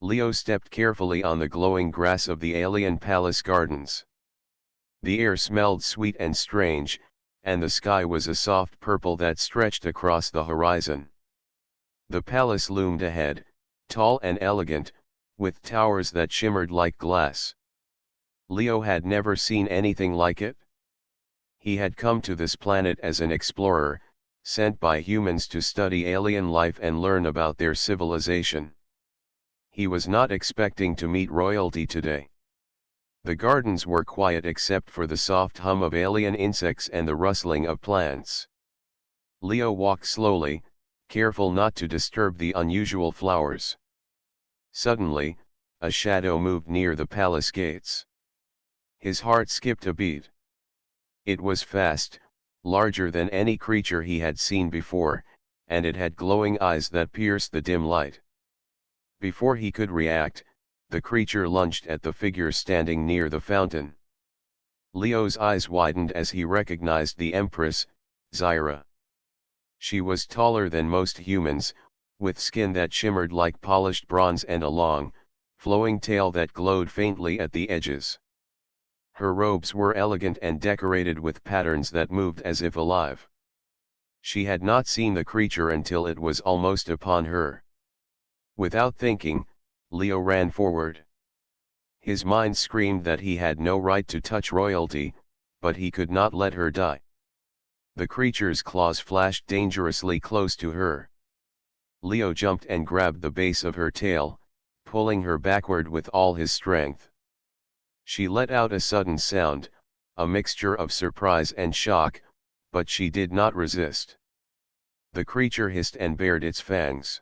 Leo stepped carefully on the glowing grass of the alien palace gardens. The air smelled sweet and strange, and the sky was a soft purple that stretched across the horizon. The palace loomed ahead, tall and elegant, with towers that shimmered like glass. Leo had never seen anything like it. He had come to this planet as an explorer, sent by humans to study alien life and learn about their civilization. He was not expecting to meet royalty today. The gardens were quiet except for the soft hum of alien insects and the rustling of plants. Leo walked slowly, careful not to disturb the unusual flowers. Suddenly, a shadow moved near the palace gates. His heart skipped a beat. It was fast, larger than any creature he had seen before, and it had glowing eyes that pierced the dim light. Before he could react, the creature lunged at the figure standing near the fountain. Leo's eyes widened as he recognized the Empress, Zyra. She was taller than most humans, with skin that shimmered like polished bronze and a long, flowing tail that glowed faintly at the edges. Her robes were elegant and decorated with patterns that moved as if alive. She had not seen the creature until it was almost upon her. Without thinking, Leo ran forward. His mind screamed that he had no right to touch royalty, but he could not let her die. The creature's claws flashed dangerously close to her. Leo jumped and grabbed the base of her tail, pulling her backward with all his strength. She let out a sudden sound, a mixture of surprise and shock, but she did not resist. The creature hissed and bared its fangs.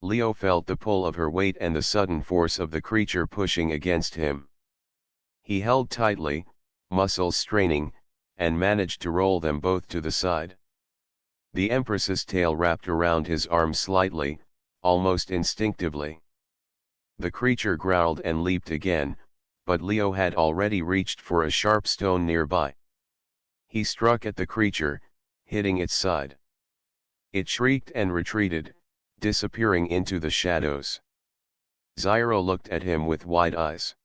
Leo felt the pull of her weight and the sudden force of the creature pushing against him. He held tightly, muscles straining, and managed to roll them both to the side. The Empress's tail wrapped around his arm slightly, almost instinctively. The creature growled and leaped again, but Leo had already reached for a sharp stone nearby. He struck at the creature, hitting its side. It shrieked and retreated, disappearing into the shadows. Zyra looked at him with wide eyes.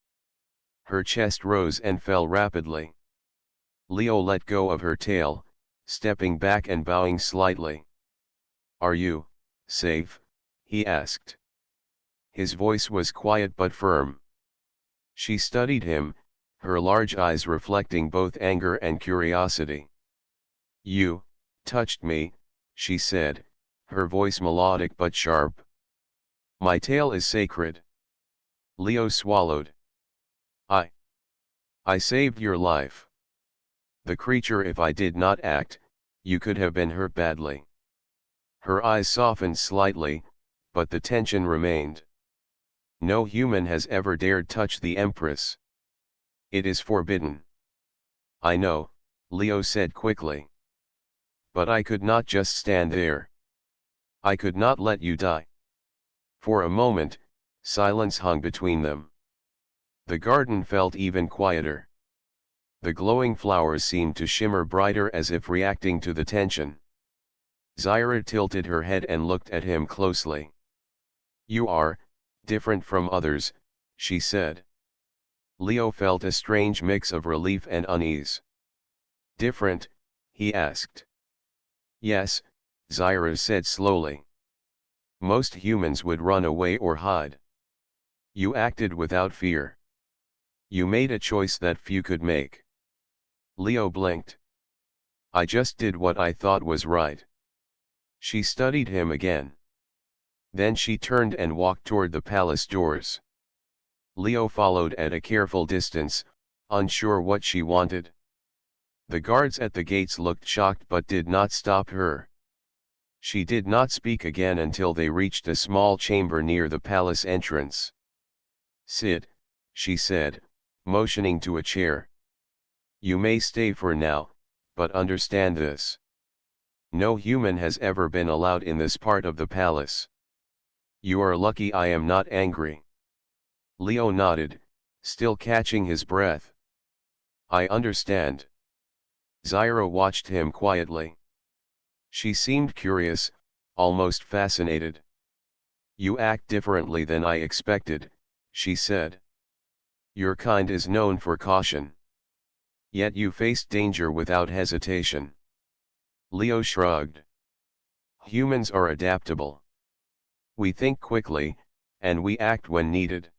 Her chest rose and fell rapidly. Leo let go of her tail, stepping back and bowing slightly. "Are you safe?" he asked. His voice was quiet but firm. She studied him, her large eyes reflecting both anger and curiosity. "You touched me," she said, her voice melodic but sharp. "My tail is sacred." Leo swallowed. I saved your life." The creature, "If I did not act, you could have been hurt badly." Her eyes softened slightly, but the tension remained. "No human has ever dared touch the Empress. It is forbidden." "I know," Leo said quickly. "But I could not just stand there. I could not let you die." For a moment, silence hung between them. The garden felt even quieter. The glowing flowers seemed to shimmer brighter as if reacting to the tension. Zyra tilted her head and looked at him closely. "You are different from others," she said. Leo felt a strange mix of relief and unease. "Different?" he asked. "Yes," Zyra said slowly. "Most humans would run away or hide. You acted without fear. You made a choice that few could make." Leo blinked. "I just did what I thought was right." She studied him again. Then she turned and walked toward the palace doors. Leo followed at a careful distance, unsure what she wanted. The guards at the gates looked shocked but did not stop her. She did not speak again until they reached a small chamber near the palace entrance. "Sit," she said, motioning to a chair. "You may stay for now, but understand this. No human has ever been allowed in this part of the palace. You are lucky I am not angry." Leo nodded, still catching his breath. "I understand." Zyra watched him quietly. She seemed curious, almost fascinated. You act differently than I expected, she said. Your kind is known for caution. Yet you faced danger without hesitation. Leo shrugged. Humans are adaptable. We think quickly, and we act when needed.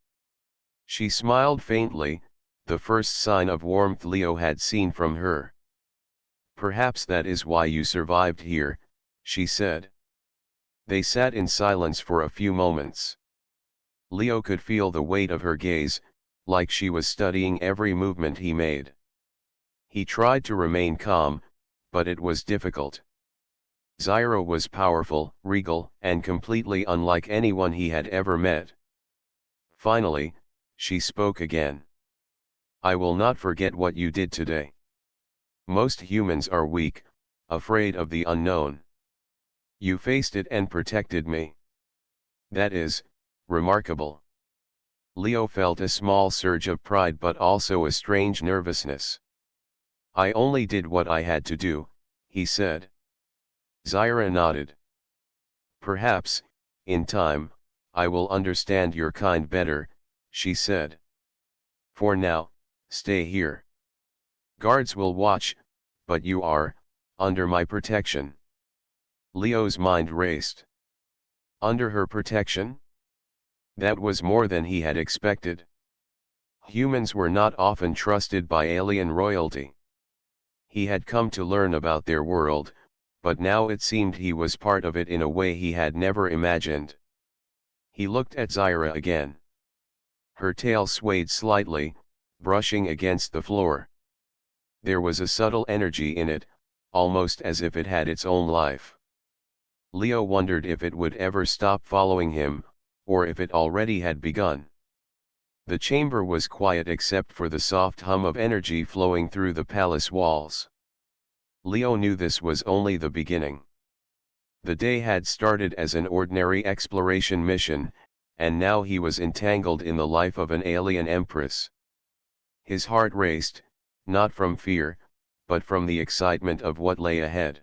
She smiled faintly, the first sign of warmth Leo had seen from her. Perhaps that is why you survived here, she said. They sat in silence for a few moments. Leo could feel the weight of her gaze, like she was studying every movement he made. He tried to remain calm, but it was difficult. Zyra was powerful, regal, and completely unlike anyone he had ever met. Finally, she spoke again. I will not forget what you did today. Most humans are weak, afraid of the unknown. You faced it and protected me. That is remarkable. Leo felt a small surge of pride but also a strange nervousness. I only did what I had to do, he said. Zyra nodded. Perhaps, in time, I will understand your kind better, she said. For now, stay here. Guards will watch, but you are, under my protection. Leo's mind raced. Under her protection? That was more than he had expected. Humans were not often trusted by alien royalty. He had come to learn about their world, but now it seemed he was part of it in a way he had never imagined. He looked at Zyra again. Her tail swayed slightly, brushing against the floor. There was a subtle energy in it, almost as if it had its own life. Leo wondered if it would ever stop following him, or if it already had begun. The chamber was quiet except for the soft hum of energy flowing through the palace walls. Leo knew this was only the beginning. The day had started as an ordinary exploration mission, and now he was entangled in the life of an alien empress. His heart raced, not from fear, but from the excitement of what lay ahead.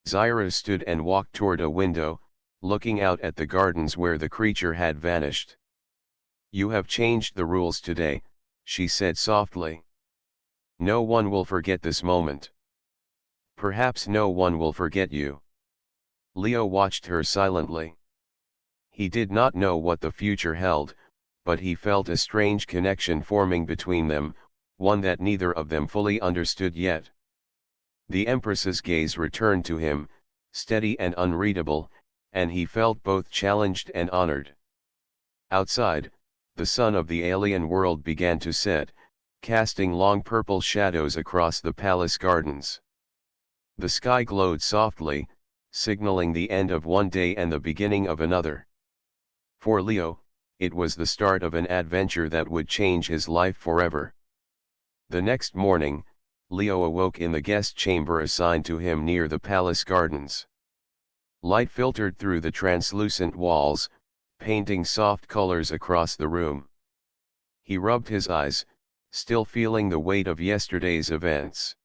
Zyra stood and walked toward a window, looking out at the gardens where the creature had vanished. You have changed the rules today, she said softly. No one will forget this moment. Perhaps no one will forget you. Leo watched her silently. He did not know what the future held, but he felt a strange connection forming between them, one that neither of them fully understood yet. The Empress's gaze returned to him, steady and unreadable, and he felt both challenged and honored. Outside, the sun of the alien world began to set, casting long purple shadows across the palace gardens. The sky glowed softly, signaling the end of one day and the beginning of another. For Leo, it was the start of an adventure that would change his life forever. The next morning, Leo awoke in the guest chamber assigned to him near the palace gardens. Light filtered through the translucent walls, painting soft colors across the room. He rubbed his eyes, still feeling the weight of yesterday's events.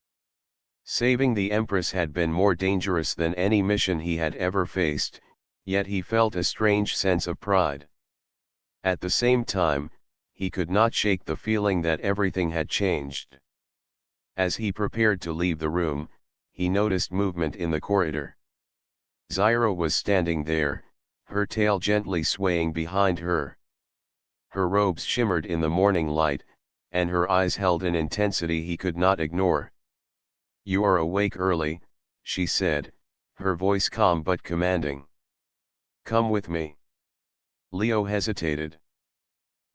Saving the Empress had been more dangerous than any mission he had ever faced, yet he felt a strange sense of pride. At the same time, he could not shake the feeling that everything had changed. As he prepared to leave the room, he noticed movement in the corridor. Zyra was standing there, her tail gently swaying behind her. Her robes shimmered in the morning light, and her eyes held an intensity he could not ignore. You are awake early, she said, her voice calm but commanding. Come with me. Leo hesitated.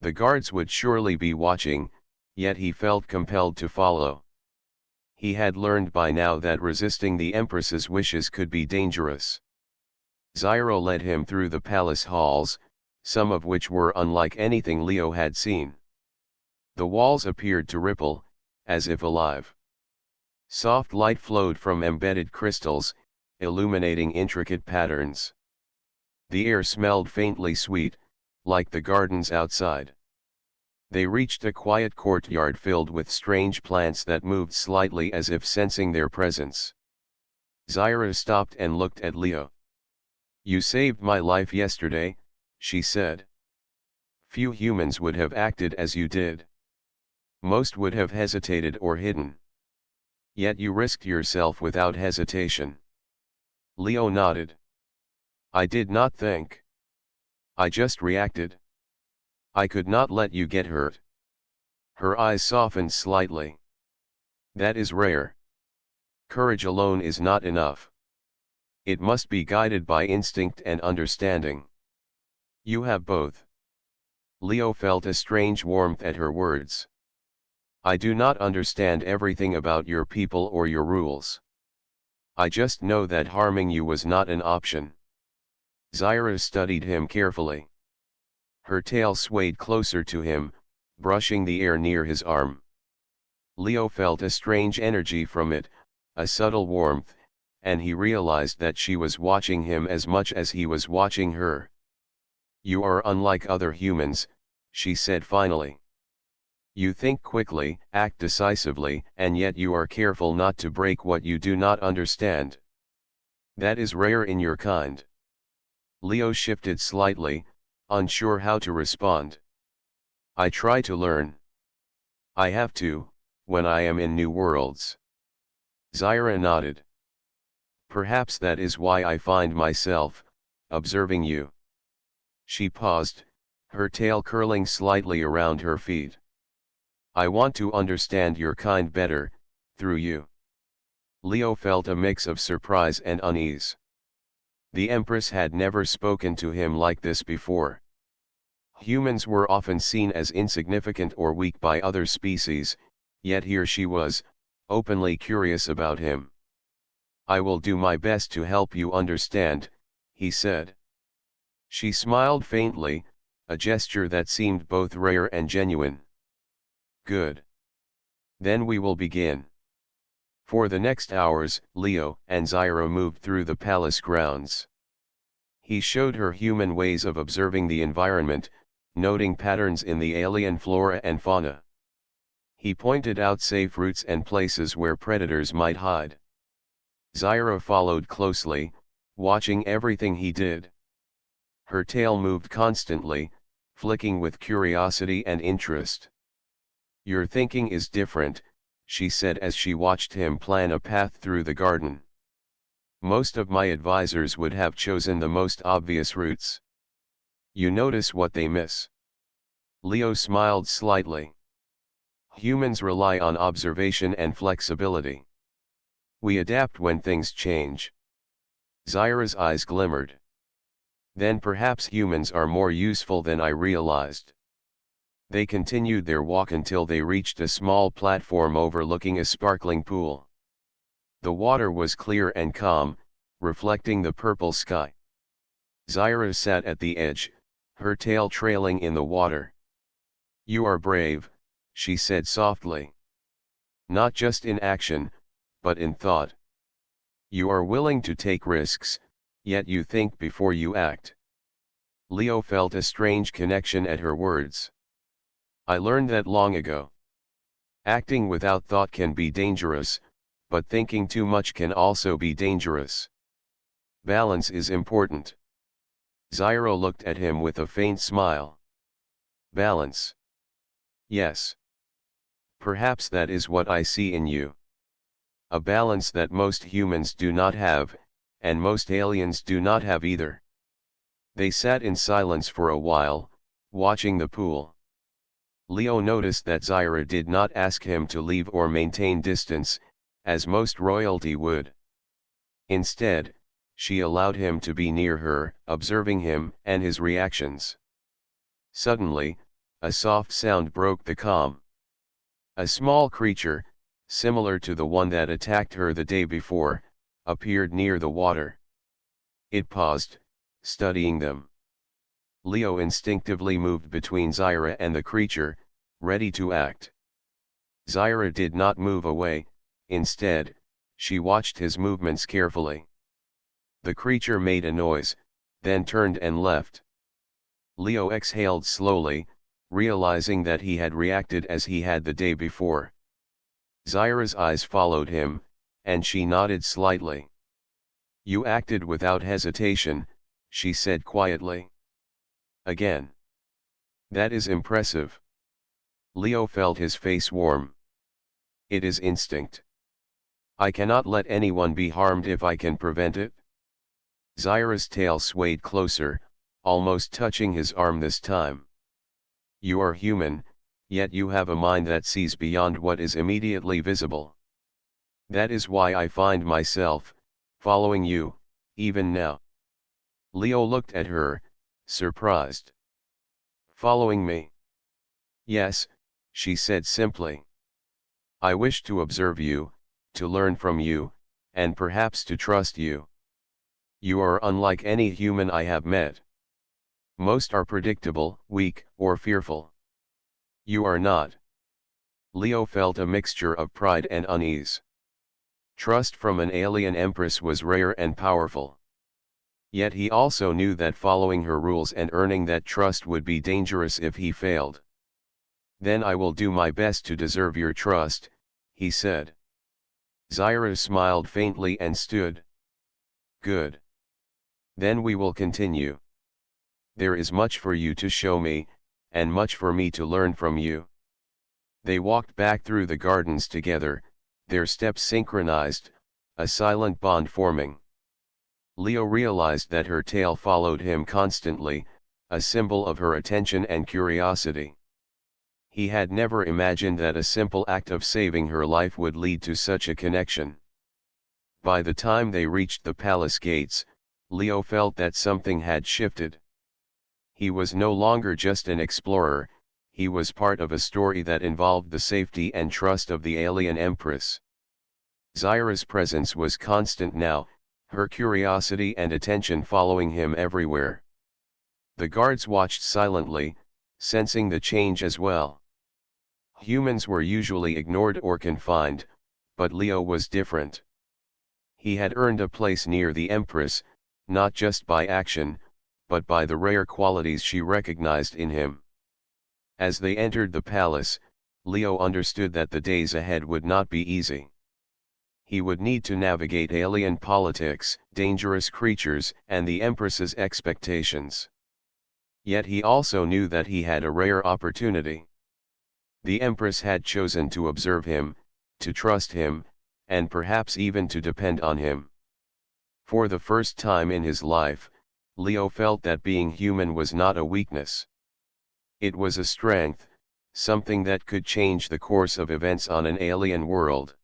The guards would surely be watching, yet he felt compelled to follow. He had learned by now that resisting the Empress's wishes could be dangerous. Zyra led him through the palace halls, some of which were unlike anything Leo had seen. The walls appeared to ripple, as if alive. Soft light flowed from embedded crystals, illuminating intricate patterns. The air smelled faintly sweet, like the gardens outside. They reached a quiet courtyard filled with strange plants that moved slightly as if sensing their presence. Zyra stopped and looked at Leo. You saved my life yesterday, she said. Few humans would have acted as you did. Most would have hesitated or hidden. Yet you risked yourself without hesitation. Leo nodded. I did not think. I just reacted. I could not let you get hurt. Her eyes softened slightly. That is rare. Courage alone is not enough. It must be guided by instinct and understanding. You have both. Leo felt a strange warmth at her words. I do not understand everything about your people or your rules. I just know that harming you was not an option. Zyra studied him carefully. Her tail swayed closer to him, brushing the air near his arm. Leo felt a strange energy from it, a subtle warmth, and he realized that she was watching him as much as he was watching her. You are unlike other humans, she said finally. You think quickly, act decisively, and yet you are careful not to break what you do not understand. That is rare in your kind. Leo shifted slightly, unsure how to respond. I try to learn. I have to, when I am in new worlds. Zyra nodded. Perhaps that is why I find myself observing you. She paused, her tail curling slightly around her feet. I want to understand your kind better, through you. Leo felt a mix of surprise and unease. The Empress had never spoken to him like this before. Humans were often seen as insignificant or weak by other species, yet here she was, openly curious about him. I will do my best to help you understand, he said. She smiled faintly, a gesture that seemed both rare and genuine. Good. Then we will begin. For the next hours, Leo and Zyra moved through the palace grounds. He showed her human ways of observing the environment, noting patterns in the alien flora and fauna. He pointed out safe routes and places where predators might hide. Zyra followed closely, watching everything he did. Her tail moved constantly, flicking with curiosity and interest. Your thinking is different, she said as she watched him plan a path through the garden. Most of my advisors would have chosen the most obvious routes. You notice what they miss. Leo smiled slightly. Humans rely on observation and flexibility. We adapt when things change. Zyra's eyes glimmered. Then perhaps humans are more useful than I realized. They continued their walk until they reached a small platform overlooking a sparkling pool. The water was clear and calm, reflecting the purple sky. Zyra sat at the edge, her tail trailing in the water. You are brave, she said softly. Not just in action, but in thought. You are willing to take risks, yet you think before you act. Leo felt a strange connection at her words. I learned that long ago. Acting without thought can be dangerous, but thinking too much can also be dangerous. Balance is important. Zyra looked at him with a faint smile. Balance. Yes. Perhaps that is what I see in you. A balance that most humans do not have, and most aliens do not have either. They sat in silence for a while, watching the pool. Leo noticed that Zyra did not ask him to leave or maintain distance, as most royalty would. Instead, she allowed him to be near her, observing him and his reactions. Suddenly, a soft sound broke the calm. A small creature, similar to the one that attacked her the day before, appeared near the water. It paused, studying them. Leo instinctively moved between Zyra and the creature, ready to act. Zyra did not move away, instead, she watched his movements carefully. The creature made a noise, then turned and left. Leo exhaled slowly, realizing that he had reacted as he had the day before. Zyra's eyes followed him, and she nodded slightly. You acted without hesitation, she said quietly. Again. That is impressive. Leo felt his face warm. It is instinct. I cannot let anyone be harmed if I can prevent it. Zyra's tail swayed closer, almost touching his arm this time. You are human, yet you have a mind that sees beyond what is immediately visible. That is why I find myself following you, even now. Leo looked at her, surprised. Following me? Yes, she said simply. I wish to observe you, to learn from you, and perhaps to trust you. You are unlike any human I have met. Most are predictable, weak, or fearful. You are not. Leo felt a mixture of pride and unease. Trust from an alien empress was rare and powerful. Yet he also knew that following her rules and earning that trust would be dangerous if he failed. Then I will do my best to deserve your trust, he said. Zyra smiled faintly and stood. Good. Then we will continue. There is much for you to show me, and much for me to learn from you. They walked back through the gardens together, their steps synchronized, a silent bond forming. Leo realized that her tail followed him constantly, a symbol of her attention and curiosity. He had never imagined that a simple act of saving her life would lead to such a connection. By the time they reached the palace gates, Leo felt that something had shifted. He was no longer just an explorer, he was part of a story that involved the safety and trust of the alien Empress. Zyra's presence was constant now, her curiosity and attention following him everywhere. The guards watched silently, sensing the change as well. Humans were usually ignored or confined, but Leo was different. He had earned a place near the Empress, not just by action, but by the rare qualities she recognized in him. As they entered the palace, Leo understood that the days ahead would not be easy. He would need to navigate alien politics, dangerous creatures, and the Empress's expectations. Yet he also knew that he had a rare opportunity. The Empress had chosen to observe him, to trust him, and perhaps even to depend on him. For the first time in his life, Leo felt that being human was not a weakness. It was a strength, something that could change the course of events on an alien world.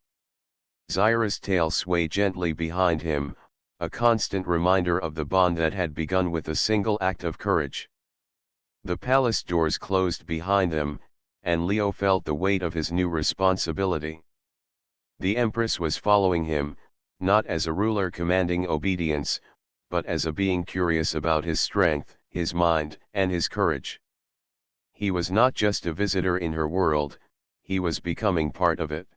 Zyra's tail swayed gently behind him, a constant reminder of the bond that had begun with a single act of courage. The palace doors closed behind them, and Leo felt the weight of his new responsibility. The Empress was following him, not as a ruler commanding obedience, but as a being curious about his strength, his mind, and his courage. He was not just a visitor in her world, he was becoming part of it.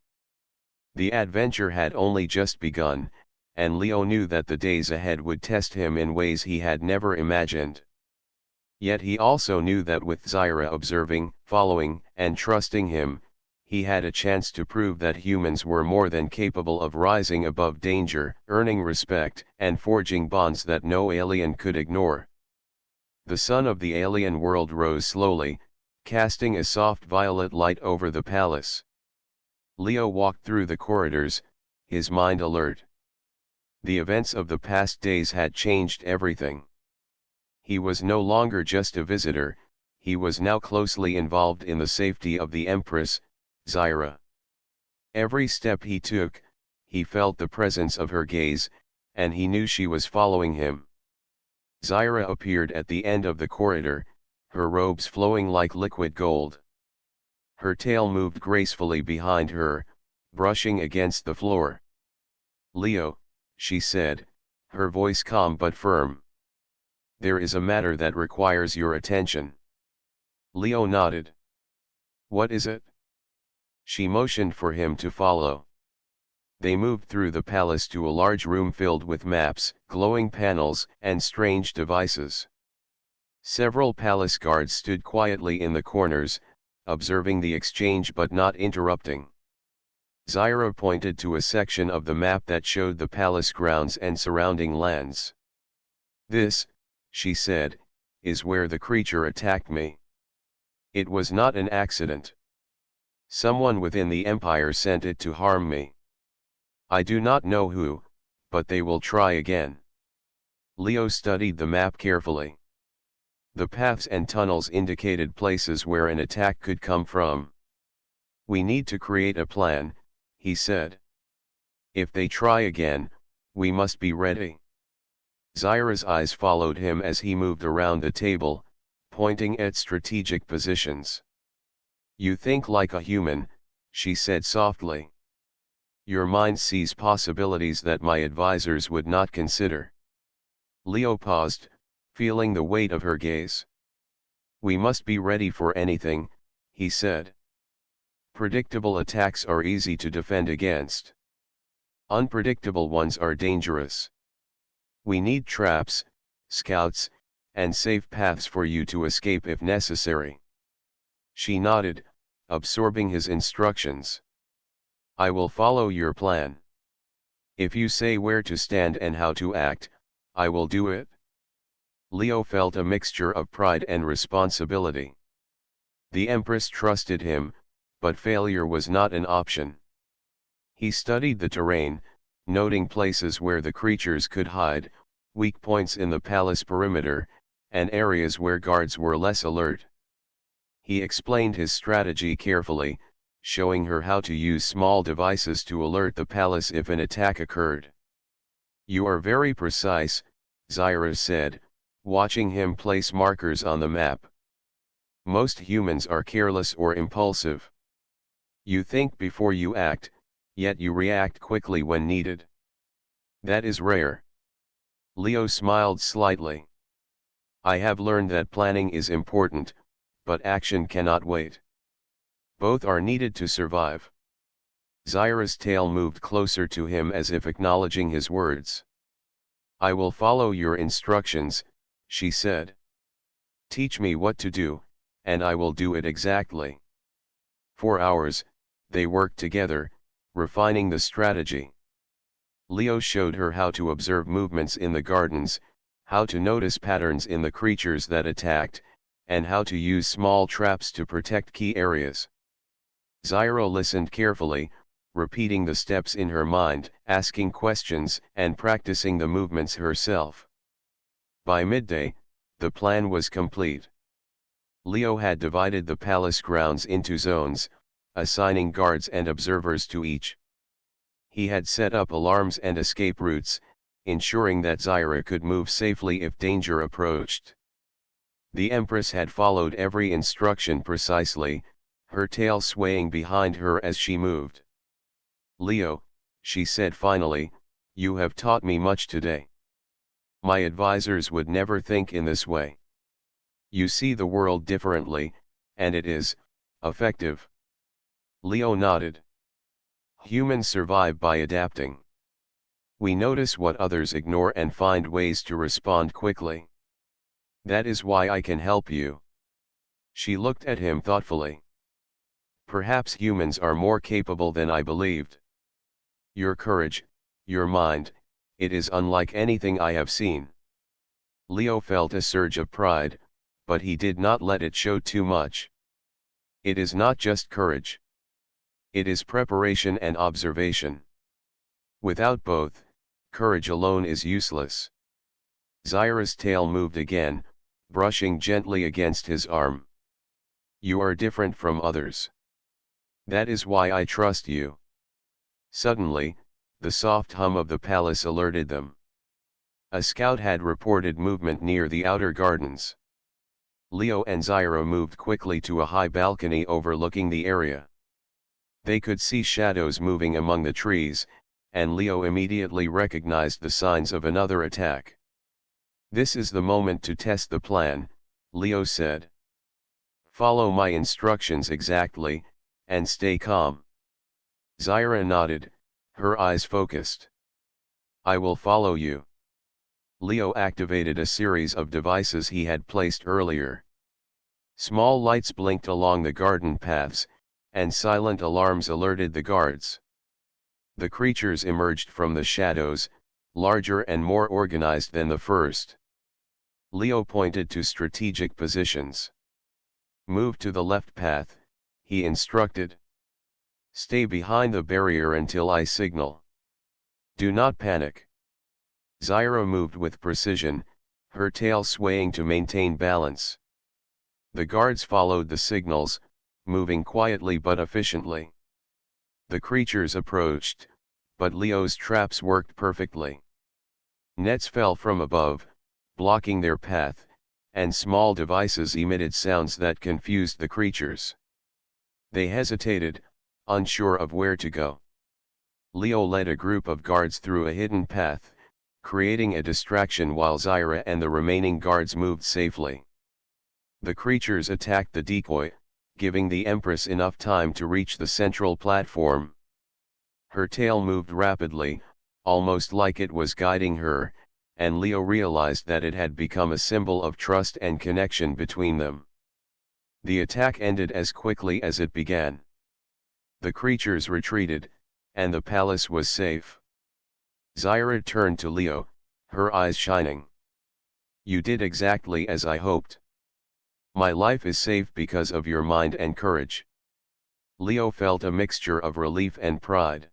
The adventure had only just begun, and Leo knew that the days ahead would test him in ways he had never imagined. Yet he also knew that with Zyra observing, following, and trusting him, he had a chance to prove that humans were more than capable of rising above danger, earning respect, and forging bonds that no alien could ignore. The sun of the alien world rose slowly, casting a soft violet light over the palace. Leo walked through the corridors, his mind alert. The events of the past days had changed everything. He was no longer just a visitor, he was now closely involved in the safety of the Empress, Zyra. Every step he took, he felt the presence of her gaze, and he knew she was following him. Zyra appeared at the end of the corridor, her robes flowing like liquid gold. Her tail moved gracefully behind her, brushing against the floor. "Leo," she said, her voice calm but firm. "There is a matter that requires your attention." Leo nodded. "What is it?" She motioned for him to follow. They moved through the palace to a large room filled with maps, glowing panels, and strange devices. Several palace guards stood quietly in the corners, observing the exchange but not interrupting. Zyra pointed to a section of the map that showed the palace grounds and surrounding lands. "This," she said, is where the creature attacked me. It was not an accident. Someone within the Empire sent it to harm me. I do not know who, but they will try again. Leo studied the map carefully. The paths and tunnels indicated places where an attack could come from. We need to create a plan, he said. If they try again, we must be ready. Zyra's eyes followed him as he moved around the table, pointing at strategic positions. You think like a human, she said softly. Your mind sees possibilities that my advisors would not consider. Leo paused, feeling the weight of her gaze. We must be ready for anything, he said. Predictable attacks are easy to defend against. Unpredictable ones are dangerous. We need traps, scouts, and safe paths for you to escape if necessary. She nodded, absorbing his instructions. I will follow your plan. If you say where to stand and how to act, I will do it. Leo felt a mixture of pride and responsibility. The Empress trusted him, but failure was not an option. He studied the terrain, noting places where the creatures could hide, weak points in the palace perimeter, and areas where guards were less alert. He explained his strategy carefully, showing her how to use small devices to alert the palace if an attack occurred. You are very precise, Zyra said, watching him place markers on the map. Most humans are careless or impulsive. You think before you act, yet you react quickly when needed. That is rare. Leo smiled slightly. I have learned that planning is important, but action cannot wait. Both are needed to survive. Zyra's tail moved closer to him as if acknowledging his words. I will follow your instructions, she said. Teach me what to do, and I will do it exactly. For hours, they worked together, refining the strategy. Leo showed her how to observe movements in the gardens, how to notice patterns in the creatures that attacked, and how to use small traps to protect key areas. Zyra listened carefully, repeating the steps in her mind, asking questions, and practicing the movements herself. By midday, the plan was complete. Leo had divided the palace grounds into zones, assigning guards and observers to each. He had set up alarms and escape routes, ensuring that Zyra could move safely if danger approached. The Empress had followed every instruction precisely, her tail swaying behind her as she moved. Leo, she said finally, you have taught me much today. My advisors would never think in this way. You see the world differently, and it is effective. Leo nodded. Humans survive by adapting. We notice what others ignore and find ways to respond quickly. That is why I can help you. She looked at him thoughtfully. Perhaps humans are more capable than I believed. Your courage, your mind, it is unlike anything I have seen. Leo felt a surge of pride, but he did not let it show too much. It is not just courage. It is preparation and observation. Without both, courage alone is useless. Zyra's tail moved again, brushing gently against his arm. You are different from others. That is why I trust you. Suddenly, the soft hum of the palace alerted them. A scout had reported movement near the outer gardens. Leo and Zyra moved quickly to a high balcony overlooking the area. They could see shadows moving among the trees, and Leo immediately recognized the signs of another attack. This is the moment to test the plan, Leo said. Follow my instructions exactly, and stay calm. Zyra nodded, her eyes focused. I will follow you. Leo activated a series of devices he had placed earlier. Small lights blinked along the garden paths, and silent alarms alerted the guards. The creatures emerged from the shadows, larger and more organized than the first. Leo pointed to strategic positions. Move to the left path, he instructed. Stay behind the barrier until I signal. Do not panic. Zyra moved with precision, her tail swaying to maintain balance. The guards followed the signals, moving quietly but efficiently. The creatures approached, but Leo's traps worked perfectly. Nets fell from above, blocking their path, and small devices emitted sounds that confused the creatures. They hesitated, unsure of where to go. Leo led a group of guards through a hidden path, creating a distraction while Zyra and the remaining guards moved safely. The creatures attacked the decoy, giving the Empress enough time to reach the central platform. Her tail moved rapidly, almost like it was guiding her, and Leo realized that it had become a symbol of trust and connection between them. The attack ended as quickly as it began. The creatures retreated, and the palace was safe. Zyra turned to Leo, her eyes shining. You did exactly as I hoped. My life is safe because of your mind and courage. Leo felt a mixture of relief and pride.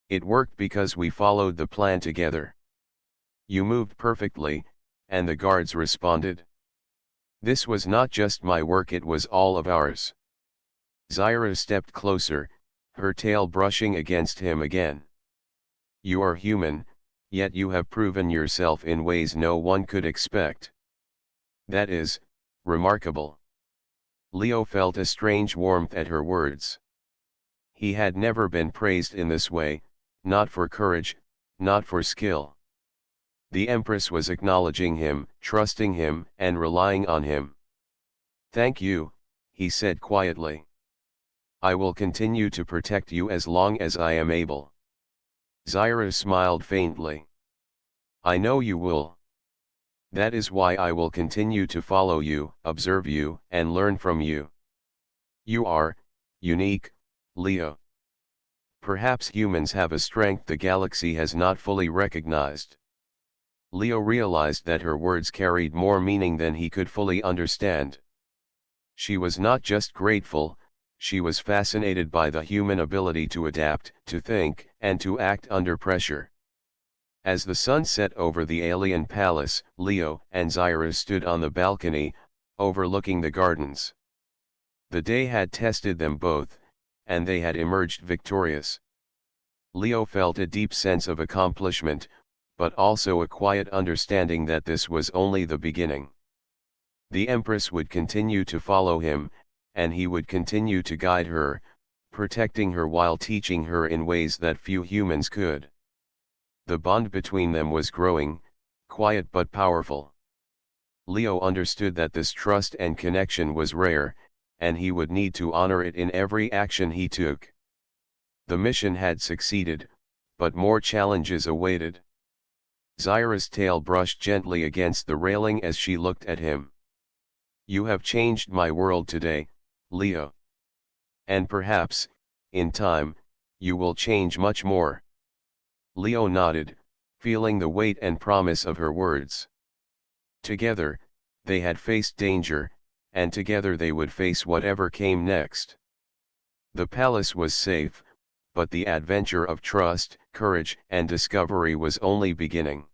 It worked because we followed the plan together. You moved perfectly, and the guards responded. This was not just my work, it was all of ours. Zyra stepped closer, her tail brushing against him again. You are human, yet you have proven yourself in ways no one could expect. That is remarkable. Leo felt a strange warmth at her words. He had never been praised in this way, not for courage, not for skill. The Empress was acknowledging him, trusting him, and relying on him. Thank you, he said quietly. I will continue to protect you as long as I am able. Zyra smiled faintly. I know you will. That is why I will continue to follow you, observe you, and learn from you. You are unique, Leo. Perhaps humans have a strength the galaxy has not fully recognized. Leo realized that her words carried more meaning than he could fully understand. She was not just grateful, she was fascinated by the human ability to adapt, to think, and to act under pressure. As the sun set over the alien palace, Leo and Zyra stood on the balcony, overlooking the gardens. The day had tested them both, and they had emerged victorious. Leo felt a deep sense of accomplishment, but also a quiet understanding that this was only the beginning. The Empress would continue to follow him, and he would continue to guide her, protecting her while teaching her in ways that few humans could. The bond between them was growing, quiet but powerful. Leo understood that this trust and connection was rare, and he would need to honor it in every action he took. The mission had succeeded, but more challenges awaited. Zyra's tail brushed gently against the railing as she looked at him. You have changed my world today, Leo. And perhaps, in time, you will change much more. Leo nodded, feeling the weight and promise of her words. Together, they had faced danger, and together they would face whatever came next. The palace was safe, but the adventure of trust, courage, and discovery was only beginning.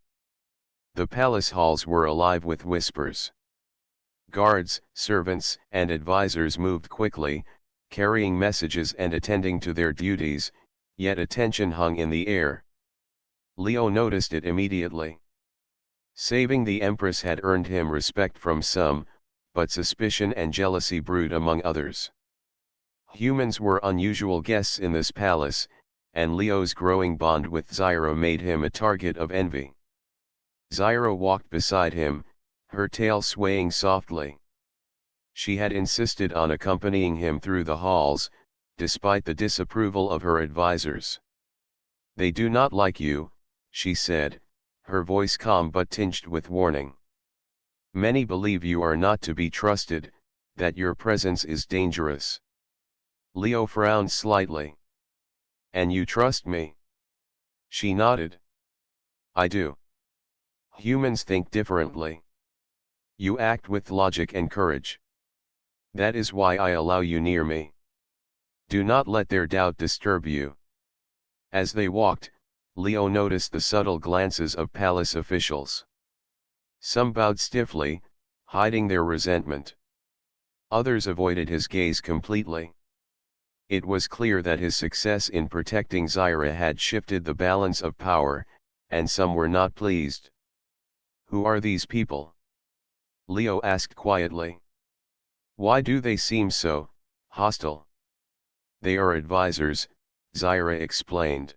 The palace halls were alive with whispers. Guards, servants, and advisors moved quickly, carrying messages and attending to their duties, yet attention hung in the air. Leo noticed it immediately. Saving the Empress had earned him respect from some, but suspicion and jealousy brewed among others. Humans were unusual guests in this palace, and Leo's growing bond with Zyra made him a target of envy. Zyra walked beside him, her tail swaying softly. She had insisted on accompanying him through the halls, despite the disapproval of her advisors. They do not like you, she said, her voice calm but tinged with warning. Many believe you are not to be trusted, that your presence is dangerous. Leo frowned slightly. And you trust me? She nodded. I do. Humans think differently. You act with logic and courage. That is why I allow you near me. Do not let their doubt disturb you. As they walked, Leo noticed the subtle glances of palace officials. Some bowed stiffly, hiding their resentment. Others avoided his gaze completely. It was clear that his success in protecting Zyra had shifted the balance of power, and some were not pleased. Who are these people? Leo asked quietly. Why do they seem so hostile? They are advisors, Zyra explained.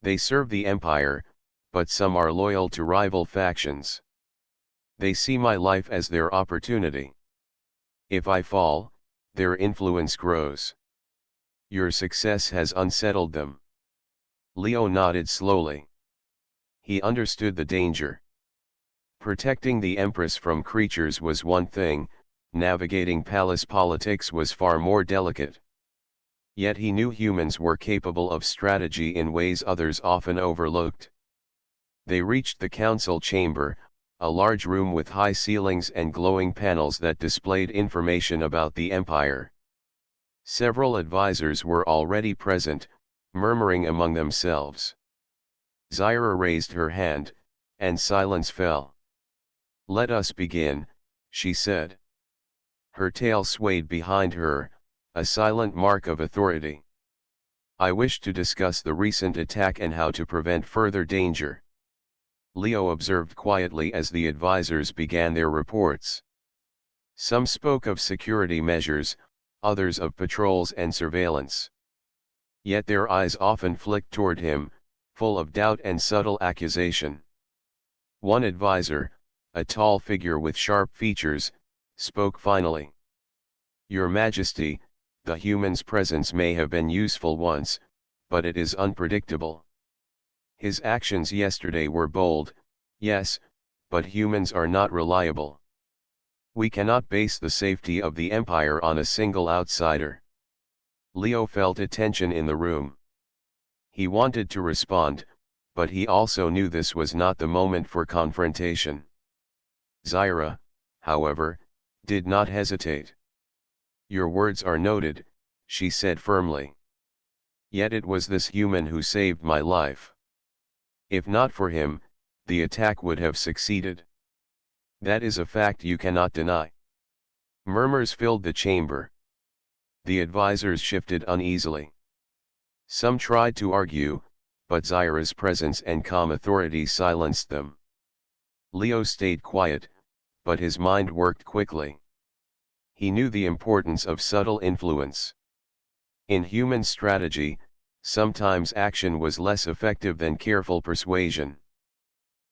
They serve the Empire, but some are loyal to rival factions. They see my life as their opportunity. If I fall, their influence grows. Your success has unsettled them. Leo nodded slowly. He understood the danger. Protecting the Empress from creatures was one thing, navigating palace politics was far more delicate. Yet he knew humans were capable of strategy in ways others often overlooked. They reached the council chamber, a large room with high ceilings and glowing panels that displayed information about the Empire. Several advisors were already present, murmuring among themselves. Zyra raised her hand, and silence fell. Let us begin, she said. Her tail swayed behind her, a silent mark of authority. I wish to discuss the recent attack and how to prevent further danger. Leo observed quietly as the advisors began their reports. Some spoke of security measures, others of patrols and surveillance. Yet their eyes often flicked toward him, full of doubt and subtle accusation. One advisor, a tall figure with sharp features, spoke finally. Your Majesty, the human's presence may have been useful once, but it is unpredictable. His actions yesterday were bold, yes, but humans are not reliable. We cannot base the safety of the Empire on a single outsider. Leo felt a tension in the room. He wanted to respond, but he also knew this was not the moment for confrontation. Zyra, however, did not hesitate. Your words are noted, she said firmly. Yet it was this human who saved my life. If not for him, the attack would have succeeded. That is a fact you cannot deny. Murmurs filled the chamber. The advisors shifted uneasily. Some tried to argue, but Zyra's presence and calm authority silenced them. Leo stayed quiet, but his mind worked quickly. He knew the importance of subtle influence. In human strategy, sometimes action was less effective than careful persuasion.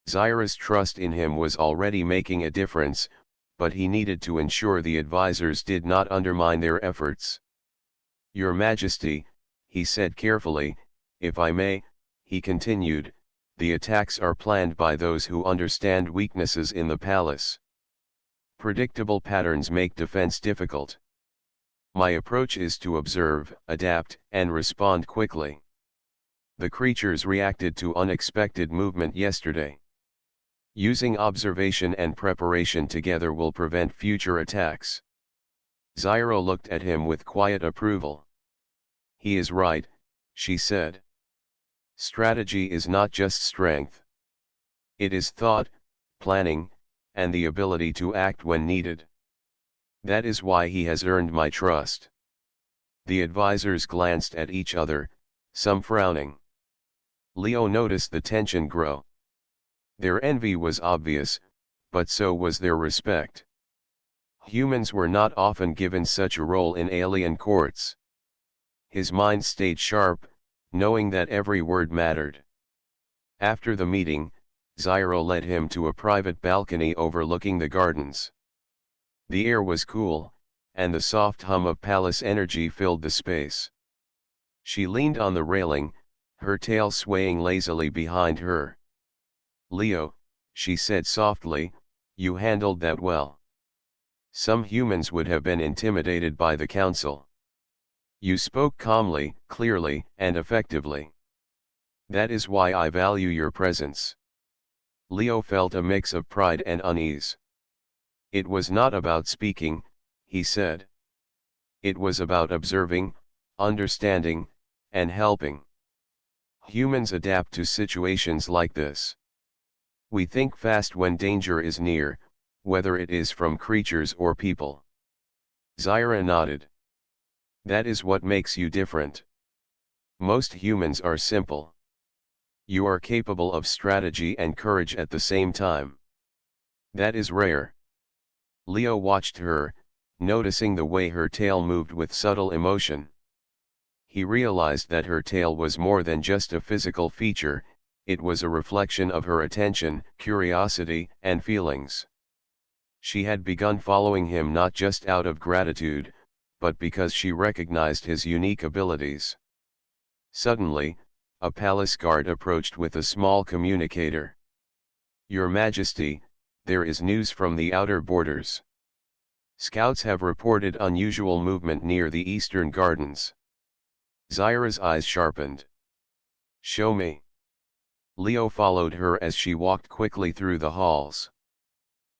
Zyra's trust in him was already making a difference, but he needed to ensure the advisors did not undermine their efforts. Your Majesty, he said carefully, if I may, he continued, the attacks are planned by those who understand weaknesses in the palace. Predictable patterns make defense difficult. My approach is to observe, adapt, and respond quickly. The creatures reacted to unexpected movement yesterday. Using observation and preparation together will prevent future attacks. Zyra looked at him with quiet approval. He is right, she said. Strategy is not just strength. It is thought, planning, and the ability to act when needed. That is why he has earned my trust. The advisors glanced at each other, some frowning. Leo noticed the tension grow. Their envy was obvious, but so was their respect. Humans were not often given such a role in alien courts. His mind stayed sharp, knowing that every word mattered. After the meeting, Zyra led him to a private balcony overlooking the gardens. The air was cool, and the soft hum of palace energy filled the space. She leaned on the railing, her tail swaying lazily behind her. Leo, she said softly, you handled that well. Some humans would have been intimidated by the council. You spoke calmly, clearly, and effectively. That is why I value your presence. Leo felt a mix of pride and unease. It was not about speaking, he said. It was about observing, understanding, and helping. Humans adapt to situations like this. We think fast when danger is near, whether it is from creatures or people. Zyra nodded. That is what makes you different. Most humans are simple. You are capable of strategy and courage at the same time. That is rare. Leo watched her, noticing the way her tail moved with subtle emotion. He realized that her tail was more than just a physical feature, it was a reflection of her attention, curiosity, and feelings. She had begun following him not just out of gratitude, but because she recognized his unique abilities. Suddenly, a palace guard approached with a small communicator. Your Majesty, there is news from the outer borders. Scouts have reported unusual movement near the eastern gardens. Zyra's eyes sharpened. Show me. Leo followed her as she walked quickly through the halls.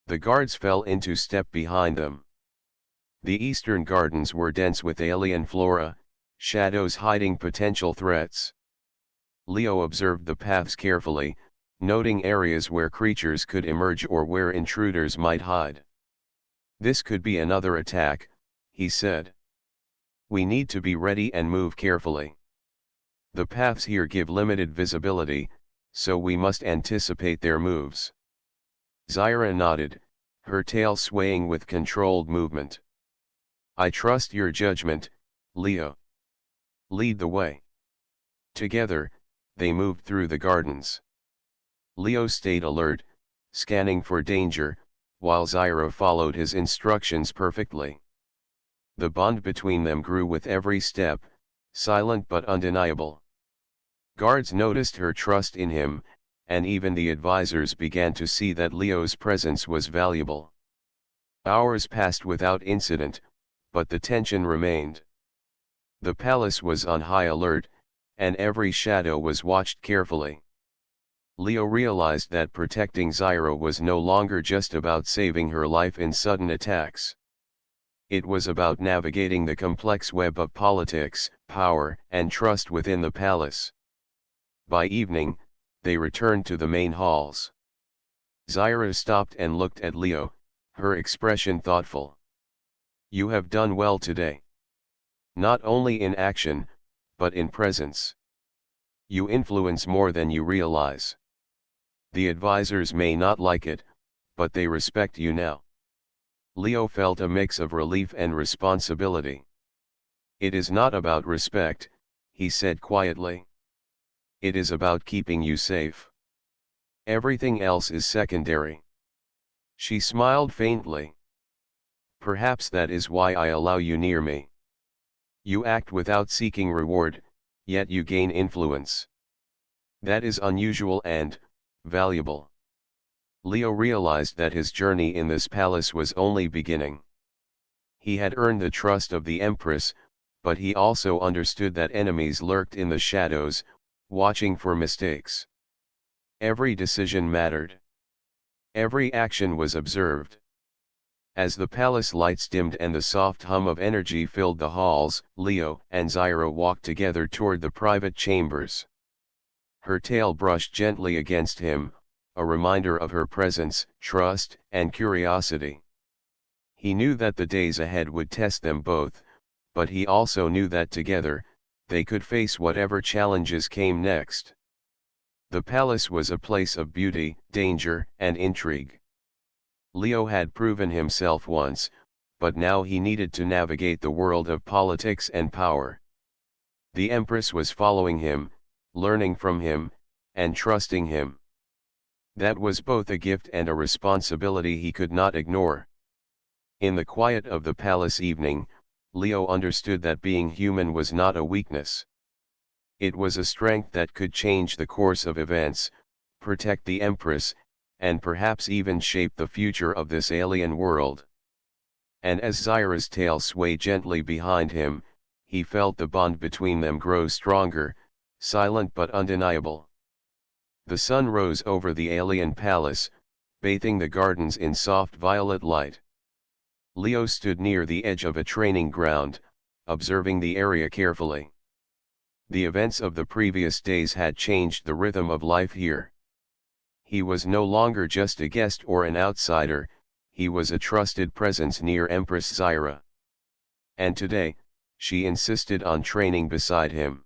The guards fell into step behind them. The eastern gardens were dense with alien flora, shadows hiding potential threats. Leo observed the paths carefully, noting areas where creatures could emerge or where intruders might hide. This could be another attack, he said. We need to be ready and move carefully. The paths here give limited visibility, so we must anticipate their moves. Zyra nodded, her tail swaying with controlled movement. I trust your judgment, Leo. Lead the way. Together, they moved through the gardens. Leo stayed alert, scanning for danger, while Zyra followed his instructions perfectly. The bond between them grew with every step, silent but undeniable. Guards noticed her trust in him, and even the advisors began to see that Leo's presence was valuable. Hours passed without incident, but the tension remained. The palace was on high alert, and every shadow was watched carefully. Leo realized that protecting Zyra was no longer just about saving her life in sudden attacks. It was about navigating the complex web of politics, power, and trust within the palace. By evening, they returned to the main halls. Zyra stopped and looked at Leo, her expression thoughtful. You have done well today. Not only in action, but in presence. You influence more than you realize. The advisors may not like it, but they respect you now. Leo felt a mix of relief and responsibility. It is not about respect, he said quietly. It is about keeping you safe. Everything else is secondary. She smiled faintly. Perhaps that is why I allow you near me. You act without seeking reward, yet you gain influence. That is unusual and valuable. Leo realized that his journey in this palace was only beginning. He had earned the trust of the Empress, but he also understood that enemies lurked in the shadows, watching for mistakes. Every decision mattered. Every action was observed. As the palace lights dimmed and the soft hum of energy filled the halls, Leo and Zyra walked together toward the private chambers. Her tail brushed gently against him, a reminder of her presence, trust, and curiosity. He knew that the days ahead would test them both, but he also knew that together, they could face whatever challenges came next. The palace was a place of beauty, danger, and intrigue. Leo had proven himself once, but now he needed to navigate the world of politics and power. The Empress was following him, learning from him, and trusting him. That was both a gift and a responsibility he could not ignore. In the quiet of the palace evening, Leo understood that being human was not a weakness. It was a strength that could change the course of events, protect the Empress, and perhaps even shape the future of this alien world. And as Zyra's tail swayed gently behind him, he felt the bond between them grow stronger, silent but undeniable. The sun rose over the alien palace, bathing the gardens in soft violet light. Leo stood near the edge of a training ground, observing the area carefully. The events of the previous days had changed the rhythm of life here. He was no longer just a guest or an outsider, he was a trusted presence near Empress Zyra. And today, she insisted on training beside him.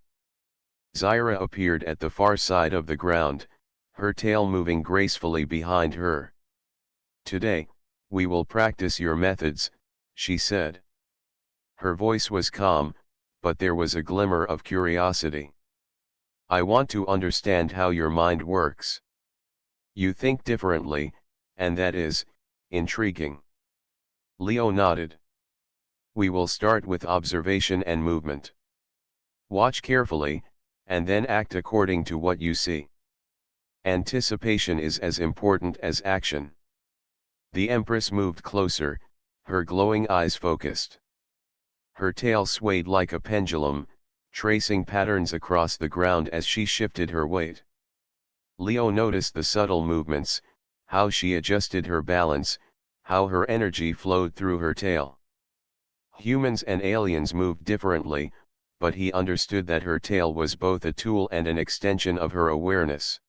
Zyra appeared at the far side of the ground, her tail moving gracefully behind her. "Today, we will practice your methods," she said. Her voice was calm, but there was a glimmer of curiosity. "I want to understand how your mind works. You think differently, and that is intriguing." Leo nodded. "We will start with observation and movement. Watch carefully, and then act according to what you see. Anticipation is as important as action." The Empress moved closer, her glowing eyes focused. Her tail swayed like a pendulum, tracing patterns across the ground as she shifted her weight. Leo noticed the subtle movements, how she adjusted her balance, how her energy flowed through her tail. Humans and aliens moved differently, but he understood that her tail was both a tool and an extension of her awareness.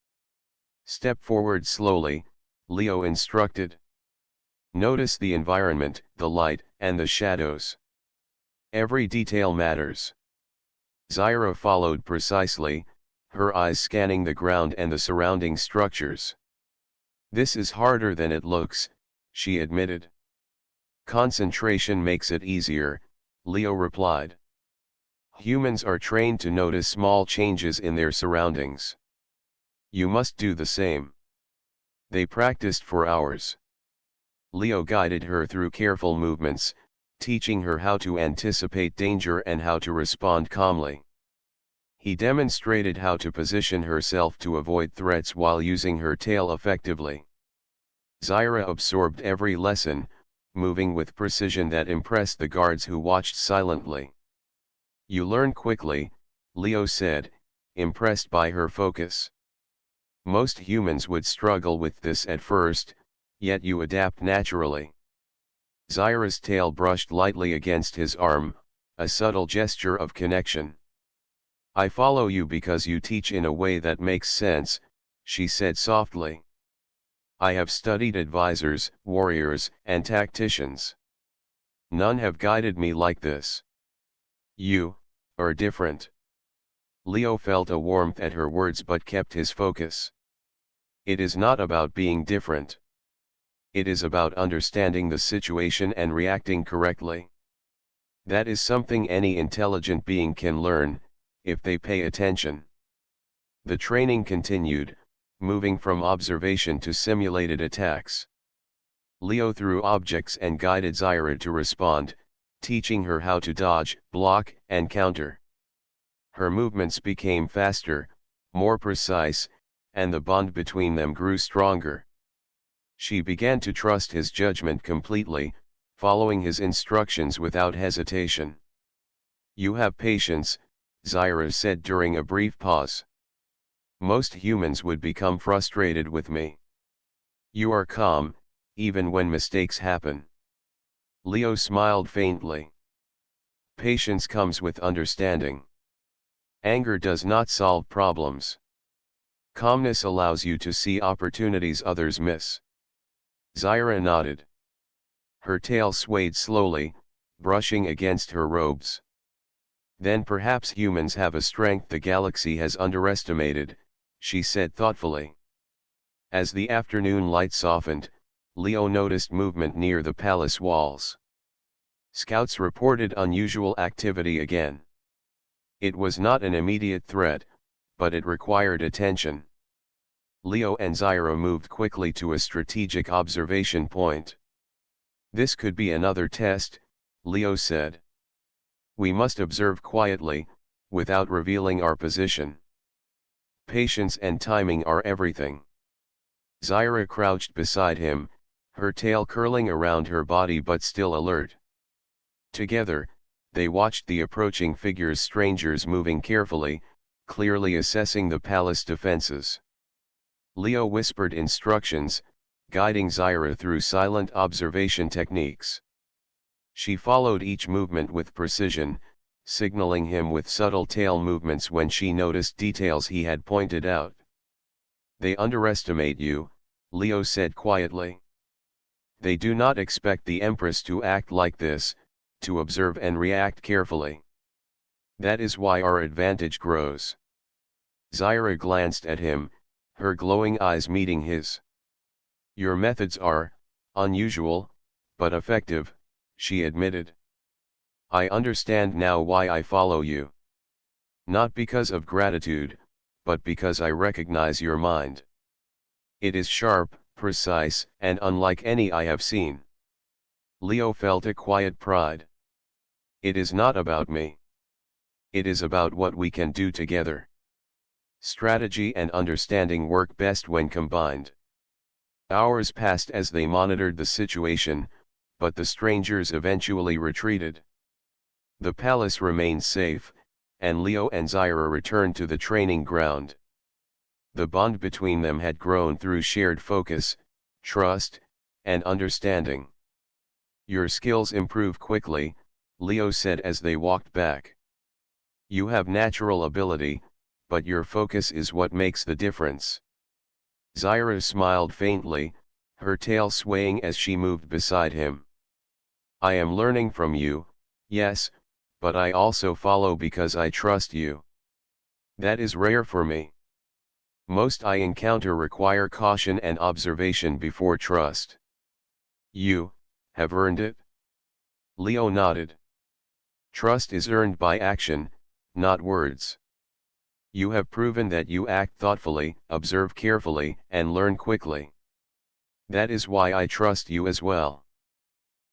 "Step forward slowly," Leo instructed. "Notice the environment, the light, and the shadows. Every detail matters." Zyra followed precisely, her eyes scanning the ground and the surrounding structures. "This is harder than it looks," she admitted. "Concentration makes it easier," Leo replied. "Humans are trained to notice small changes in their surroundings. You must do the same." They practiced for hours. Leo guided her through careful movements, teaching her how to anticipate danger and how to respond calmly. He demonstrated how to position herself to avoid threats while using her tail effectively. Zyra absorbed every lesson, moving with precision that impressed the guards who watched silently. "You learn quickly," Leo said, impressed by her focus. "Most humans would struggle with this at first, yet you adapt naturally." Zyra's tail brushed lightly against his arm, a subtle gesture of connection. "I follow you because you teach in a way that makes sense," she said softly. "I have studied advisors, warriors, and tacticians. None have guided me like this. You are different." Leo felt a warmth at her words but kept his focus. "It is not about being different. It is about understanding the situation and reacting correctly. That is something any intelligent being can learn, if they pay attention." The training continued, moving from observation to simulated attacks. Leo threw objects and guided Zyra to respond, teaching her how to dodge, block, and counter. Her movements became faster, more precise, and the bond between them grew stronger. She began to trust his judgment completely, following his instructions without hesitation. "You have patience," Zyra said during a brief pause. "Most humans would become frustrated with me. You are calm, even when mistakes happen." Leo smiled faintly. "Patience comes with understanding. Anger does not solve problems. Calmness allows you to see opportunities others miss." Zyra nodded. Her tail swayed slowly, brushing against her robes. "Then perhaps humans have a strength the galaxy has underestimated," she said thoughtfully. As the afternoon light softened, Leo noticed movement near the palace walls. Scouts reported unusual activity again. It was not an immediate threat, but it required attention. Leo and Zyra moved quickly to a strategic observation point. "This could be another test," Leo said. "We must observe quietly, without revealing our position. Patience and timing are everything." Zyra crouched beside him, her tail curling around her body but still alert. Together, they watched the approaching figures, strangers moving carefully, clearly assessing the palace defenses. Leo whispered instructions, guiding Zyra through silent observation techniques. She followed each movement with precision, signaling him with subtle tail movements when she noticed details he had pointed out. "They underestimate you," Leo said quietly. "They do not expect the Empress to act like this, to observe and react carefully. That is why our advantage grows." Zyra glanced at him, her glowing eyes meeting his. "Your methods are unusual, but effective," she admitted. "I understand now why I follow you. Not because of gratitude, but because I recognize your mind. It is sharp, precise, and unlike any I have seen." Leo felt a quiet pride. "It is not about me. It is about what we can do together. Strategy and understanding work best when combined." Hours passed as they monitored the situation, but the strangers eventually retreated. The palace remained safe, and Leo and Zyra returned to the training ground. The bond between them had grown through shared focus, trust, and understanding. "Your skills improve quickly," Leo said as they walked back. "You have natural ability, but your focus is what makes the difference." Zyra smiled faintly, her tail swaying as she moved beside him. "I am learning from you, yes, but I also follow because I trust you. That is rare for me. Most I encounter require caution and observation before trust." "You have earned it?" Leo nodded. "Trust is earned by action, not words. You have proven that you act thoughtfully, observe carefully, and learn quickly. That is why I trust you as well."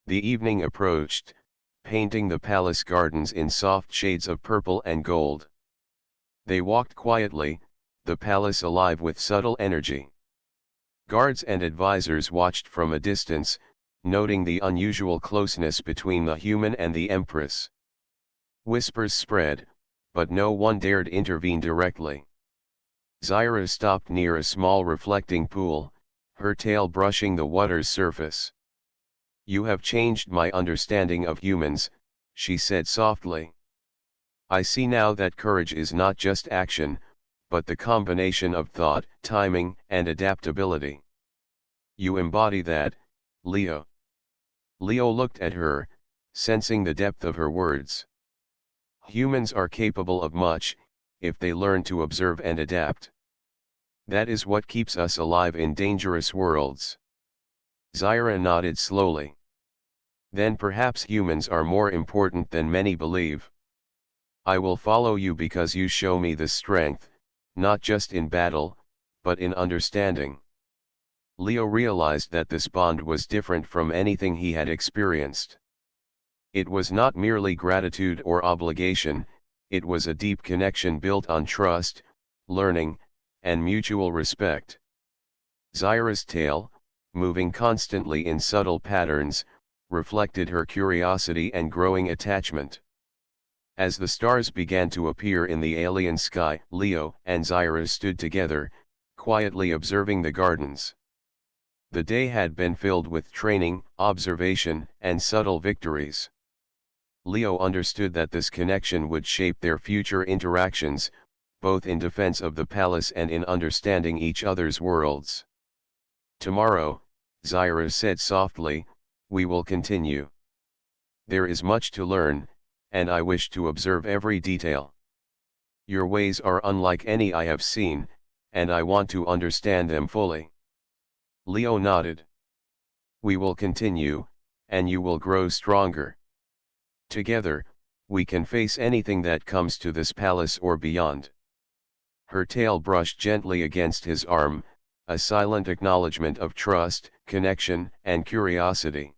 The evening approached, painting the palace gardens in soft shades of purple and gold. They walked quietly, the palace alive with subtle energy. Guards and advisors watched from a distance, noting the unusual closeness between the human and the Empress. Whispers spread, but no one dared intervene directly. Zyra stopped near a small reflecting pool, her tail brushing the water's surface. "You have changed my understanding of humans," she said softly. "I see now that courage is not just action, but the combination of thought, timing, and adaptability. You embody that, Leo." Leo looked at her, sensing the depth of her words. Humans are capable of much, if they learn to observe and adapt. That is what keeps us alive in dangerous worlds. Zyra nodded slowly. "Then perhaps humans are more important than many believe. I will follow you because you show me the strength, not just in battle, but in understanding." Leo realized that this bond was different from anything he had experienced. It was not merely gratitude or obligation, it was a deep connection built on trust, learning, and mutual respect. Zyra's tail, moving constantly in subtle patterns, reflected her curiosity and growing attachment. As the stars began to appear in the alien sky, Leo and Zyra stood together, quietly observing the gardens. The day had been filled with training, observation, and subtle victories. Leo understood that this connection would shape their future interactions, both in defense of the palace and in understanding each other's worlds. "Tomorrow," Zyra said softly, "we will continue. There is much to learn, and I wish to observe every detail. Your ways are unlike any I have seen, and I want to understand them fully." Leo nodded. "We will continue, and you will grow stronger. Together, we can face anything that comes to this palace or beyond." Her tail brushed gently against his arm, a silent acknowledgement of trust, connection, and curiosity.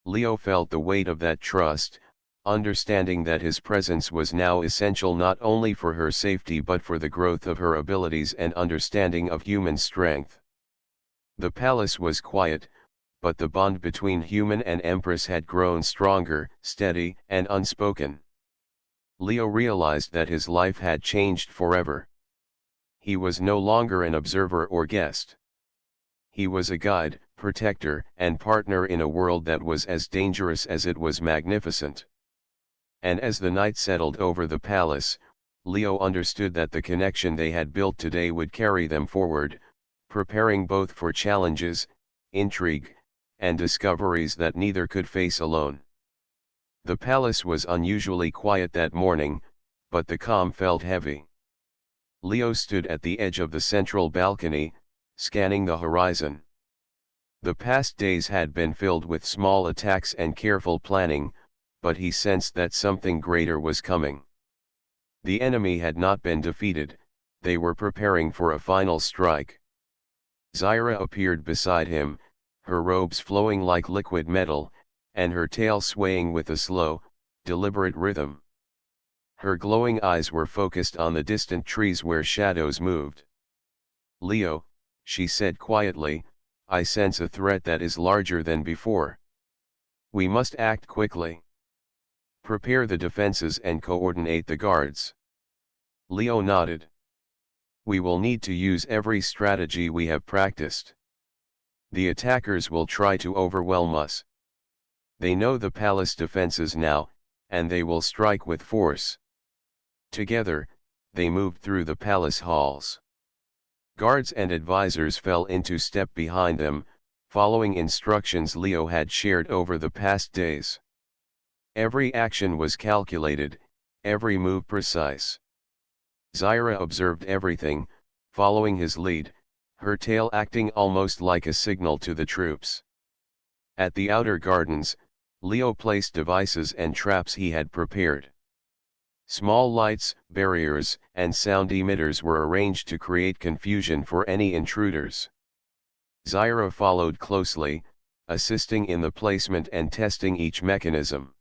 Leo felt the weight of that trust, understanding that his presence was now essential not only for her safety but for the growth of her abilities and understanding of human strength. The palace was quiet, but the bond between human and Empress had grown stronger, steady, and unspoken. Leo realized that his life had changed forever. He was no longer an observer or guest. He was a guide, protector and partner in a world that was as dangerous as it was magnificent. And as the night settled over the palace, Leo understood that the connection they had built today would carry them forward, preparing both for challenges, intrigue, and discoveries that neither could face alone. The palace was unusually quiet that morning, but the calm felt heavy. Leo stood at the edge of the central balcony, scanning the horizon. The past days had been filled with small attacks and careful planning, but he sensed that something greater was coming. The enemy had not been defeated, they were preparing for a final strike. Zyra appeared beside him, her robes flowing like liquid metal, and her tail swaying with a slow, deliberate rhythm. Her glowing eyes were focused on the distant trees where shadows moved. "Leo," she said quietly, "I sense a threat that is larger than before. We must act quickly. Prepare the defenses and coordinate the guards." Leo nodded. "We will need to use every strategy we have practiced. The attackers will try to overwhelm us. They know the palace defenses now, and they will strike with force." Together, they moved through the palace halls. Guards and advisors fell into step behind them, following instructions Leo had shared over the past days. Every action was calculated, every move precise. Zyra observed everything, following his lead, her tail acting almost like a signal to the troops. At the outer gardens, Leo placed devices and traps he had prepared. Small lights, barriers, and sound emitters were arranged to create confusion for any intruders. Zyra followed closely, assisting in the placement and testing each mechanism.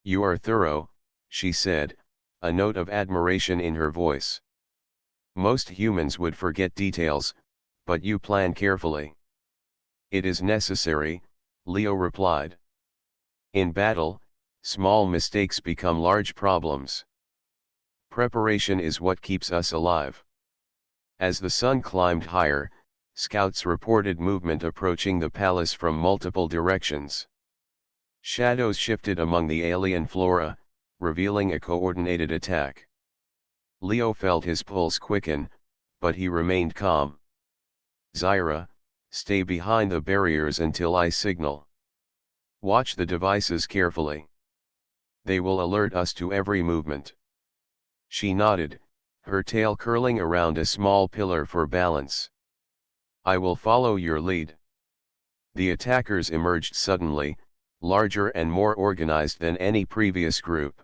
"You are thorough," she said, a note of admiration in her voice. "Most humans would forget details, but you plan carefully." "It is necessary," Leo replied. "In battle, small mistakes become large problems. Preparation is what keeps us alive." As the sun climbed higher, scouts reported movement approaching the palace from multiple directions. Shadows shifted among the alien flora, revealing a coordinated attack. Leo felt his pulse quicken, but he remained calm. "Zyra, stay behind the barriers until I signal. Watch the devices carefully. They will alert us to every movement." She nodded, her tail curling around a small pillar for balance. "I will follow your lead." The attackers emerged suddenly, larger and more organized than any previous group.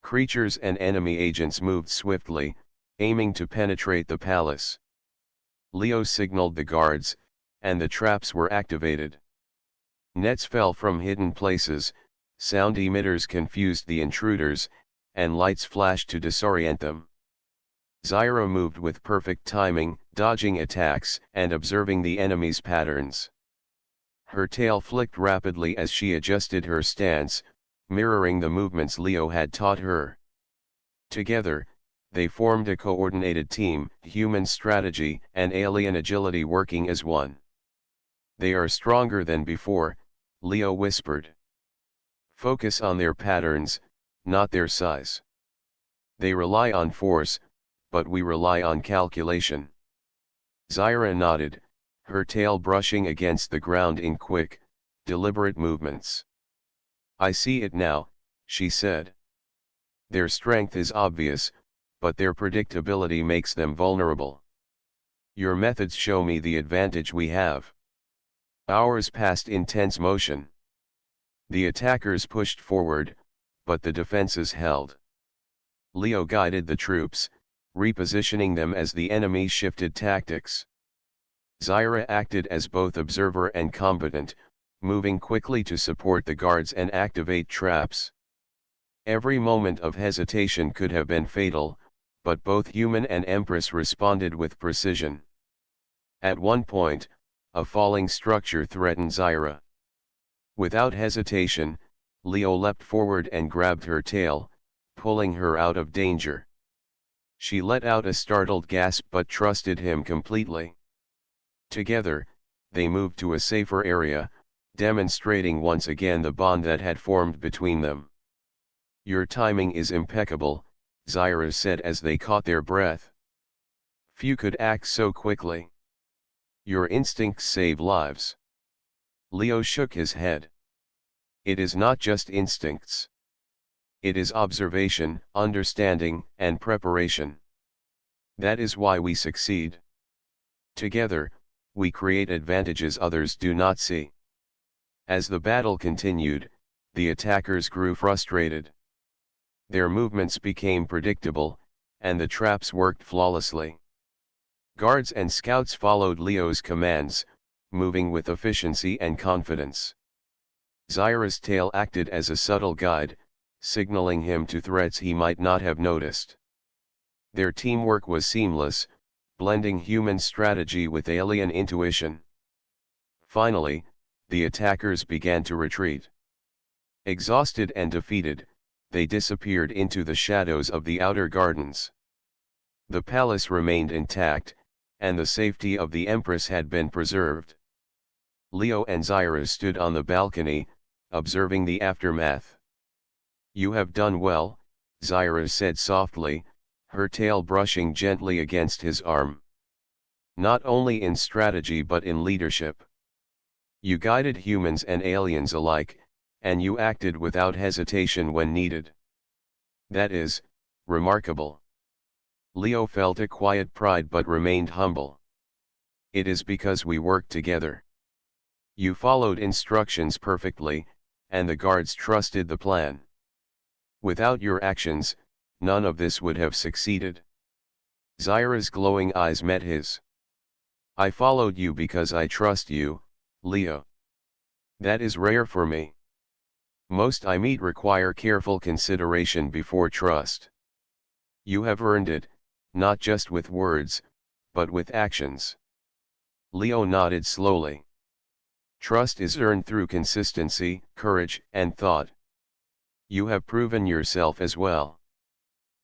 Creatures and enemy agents moved swiftly, aiming to penetrate the palace. Leo signaled the guards, and the traps were activated. Nets fell from hidden places, sound emitters confused the intruders, and lights flashed to disorient them. Zyra moved with perfect timing, dodging attacks and observing the enemy's patterns. Her tail flicked rapidly as she adjusted her stance, mirroring the movements Leo had taught her. Together, they formed a coordinated team, human strategy and alien agility working as one. "They are stronger than before," Leo whispered. "Focus on their patterns, not their size. They rely on force, but we rely on calculation." Zyra nodded, her tail brushing against the ground in quick, deliberate movements. "I see it now," she said. "Their strength is obvious, but their predictability makes them vulnerable. Your methods show me the advantage we have." Hours passed in tense motion. The attackers pushed forward, but the defenses held. Leo guided the troops, repositioning them as the enemy shifted tactics. Zyra acted as both observer and combatant, moving quickly to support the guards and activate traps. Every moment of hesitation could have been fatal, but both human and Empress responded with precision. At one point, a falling structure threatened Zyra. Without hesitation, Leo leapt forward and grabbed her tail, pulling her out of danger. She let out a startled gasp but trusted him completely. Together, they moved to a safer area, demonstrating once again the bond that had formed between them. "Your timing is impeccable," Zyra said as they caught their breath. "Few could act so quickly. Your instincts save lives." Leo shook his head. "It is not just instincts. It is observation, understanding, and preparation. That is why we succeed. Together, we create advantages others do not see." As the battle continued, the attackers grew frustrated. Their movements became predictable, and the traps worked flawlessly. Guards and scouts followed Leo's commands, moving with efficiency and confidence. Zyra's tail acted as a subtle guide, signaling him to threats he might not have noticed. Their teamwork was seamless, blending human strategy with alien intuition. Finally, the attackers began to retreat. Exhausted and defeated, they disappeared into the shadows of the outer gardens. The palace remained intact, and the safety of the Empress had been preserved. Leo and Zyra stood on the balcony, observing the aftermath. "You have done well," Zyra said softly, her tail brushing gently against his arm. "Not only in strategy but in leadership. You guided humans and aliens alike, and you acted without hesitation when needed. That is remarkable." Leo felt a quiet pride but remained humble. "It is because we worked together. You followed instructions perfectly, and the guards trusted the plan. Without your actions, none of this would have succeeded." Zyra's glowing eyes met his. "I followed you because I trust you, Leo. That is rare for me. Most I meet require careful consideration before trust. You have earned it, not just with words, but with actions." Leo nodded slowly. "Trust is earned through consistency, courage, and thought. You have proven yourself as well.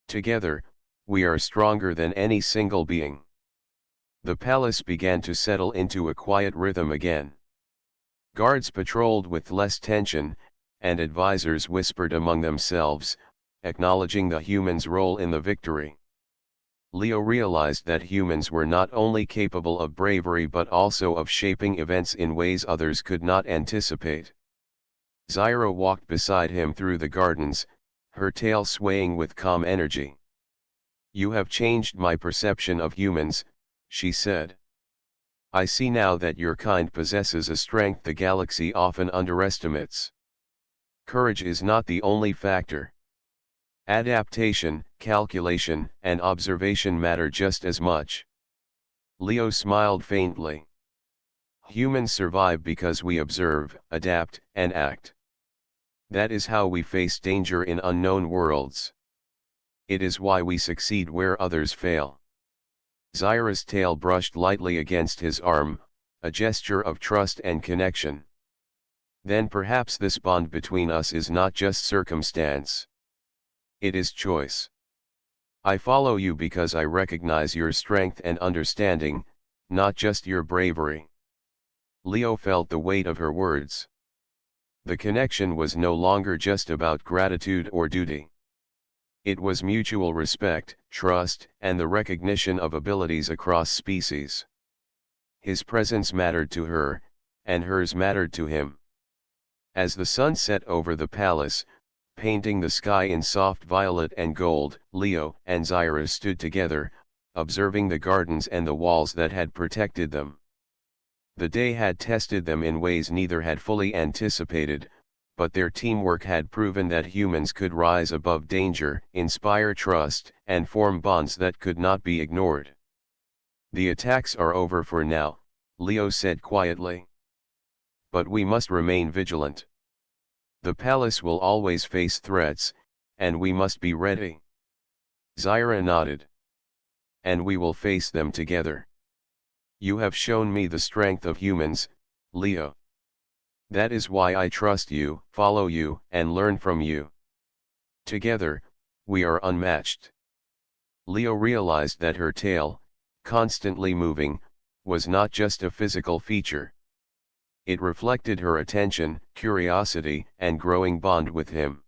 Together, we are stronger than any single being." The palace began to settle into a quiet rhythm again. Guards patrolled with less tension, and advisors whispered among themselves, acknowledging the humans' role in the victory. Leo realized that humans were not only capable of bravery but also of shaping events in ways others could not anticipate. Zyra walked beside him through the gardens, her tail swaying with calm energy. "You have changed my perception of humans," she said. "I see now that your kind possesses a strength the galaxy often underestimates. Courage is not the only factor. Adaptation, calculation, and observation matter just as much." Leo smiled faintly. "Humans survive because we observe, adapt, and act. That is how we face danger in unknown worlds. It is why we succeed where others fail." Zyra's tail brushed lightly against his arm, a gesture of trust and connection. "Then perhaps this bond between us is not just circumstance. It is choice. I follow you because I recognize your strength and understanding, not just your bravery." Leo felt the weight of her words. The connection was no longer just about gratitude or duty. It was mutual respect, trust, and the recognition of abilities across species. His presence mattered to her, and hers mattered to him. As the sun set over the palace, painting the sky in soft violet and gold, Leo and Zyra stood together, observing the gardens and the walls that had protected them. The day had tested them in ways neither had fully anticipated, but their teamwork had proven that humans could rise above danger, inspire trust, and form bonds that could not be ignored. "The attacks are over for now," Leo said quietly. "But we must remain vigilant. The palace will always face threats, and we must be ready." Zyra nodded. "And we will face them together. You have shown me the strength of humans, Leo. That is why I trust you, follow you, and learn from you. Together, we are unmatched." Leo realized that her tail, constantly moving, was not just a physical feature. It reflected her attention, curiosity, and growing bond with him.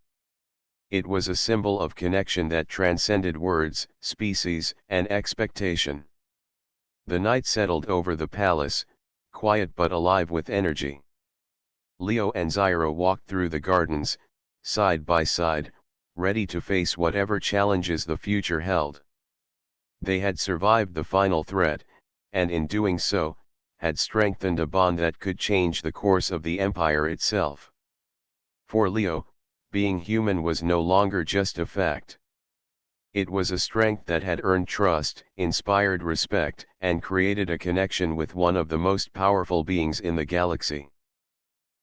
It was a symbol of connection that transcended words, species, and expectation. The night settled over the palace, quiet but alive with energy. Leo and Zyra walked through the gardens, side by side, ready to face whatever challenges the future held. They had survived the final threat, and in doing so, had strengthened a bond that could change the course of the empire itself. For Leo, being human was no longer just a fact. It was a strength that had earned trust, inspired respect, and created a connection with one of the most powerful beings in the galaxy.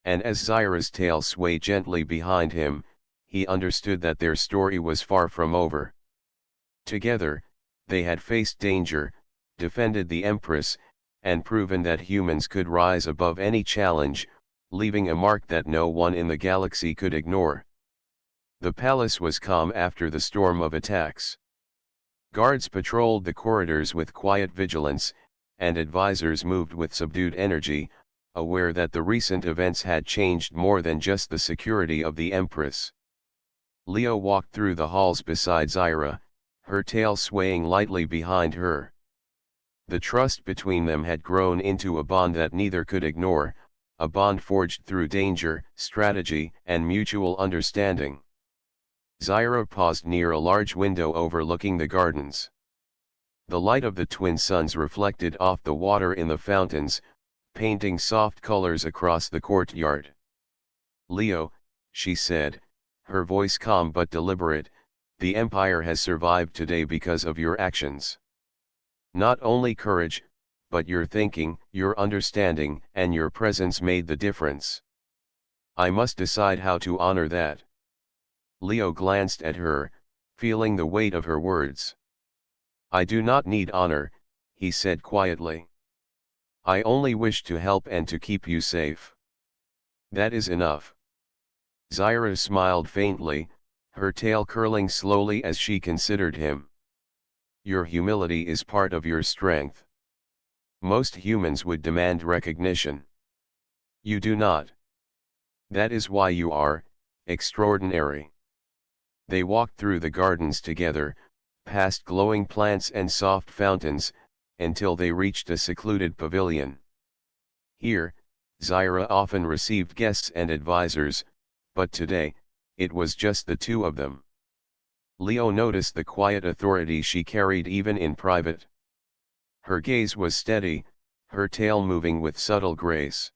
And as Zyra's tail swayed gently behind him, he understood that their story was far from over. Together, they had faced danger, defended the Empress, and proven that humans could rise above any challenge, leaving a mark that no one in the galaxy could ignore. The palace was calm after the storm of attacks. Guards patrolled the corridors with quiet vigilance, and advisors moved with subdued energy, aware that the recent events had changed more than just the security of the Empress. Leo walked through the halls beside Zyra, her tail swaying lightly behind her. The trust between them had grown into a bond that neither could ignore, a bond forged through danger, strategy, and mutual understanding. Zyra paused near a large window overlooking the gardens. The light of the twin suns reflected off the water in the fountains, painting soft colors across the courtyard. "Leo," she said, her voice calm but deliberate, "the Empire has survived today because of your actions. Not only courage, but your thinking, your understanding, and your presence made the difference. I must decide how to honor that." Leo glanced at her, feeling the weight of her words. "I do not need honor," he said quietly. "I only wish to help and to keep you safe. That is enough." Zyra smiled faintly, her tail curling slowly as she considered him. "Your humility is part of your strength. Most humans would demand recognition. You do not. That is why you are extraordinary." They walked through the gardens together, past glowing plants and soft fountains, until they reached a secluded pavilion. Here, Zyra often received guests and advisors, but today, it was just the two of them. Leo noticed the quiet authority she carried even in private. Her gaze was steady, her tail moving with subtle grace.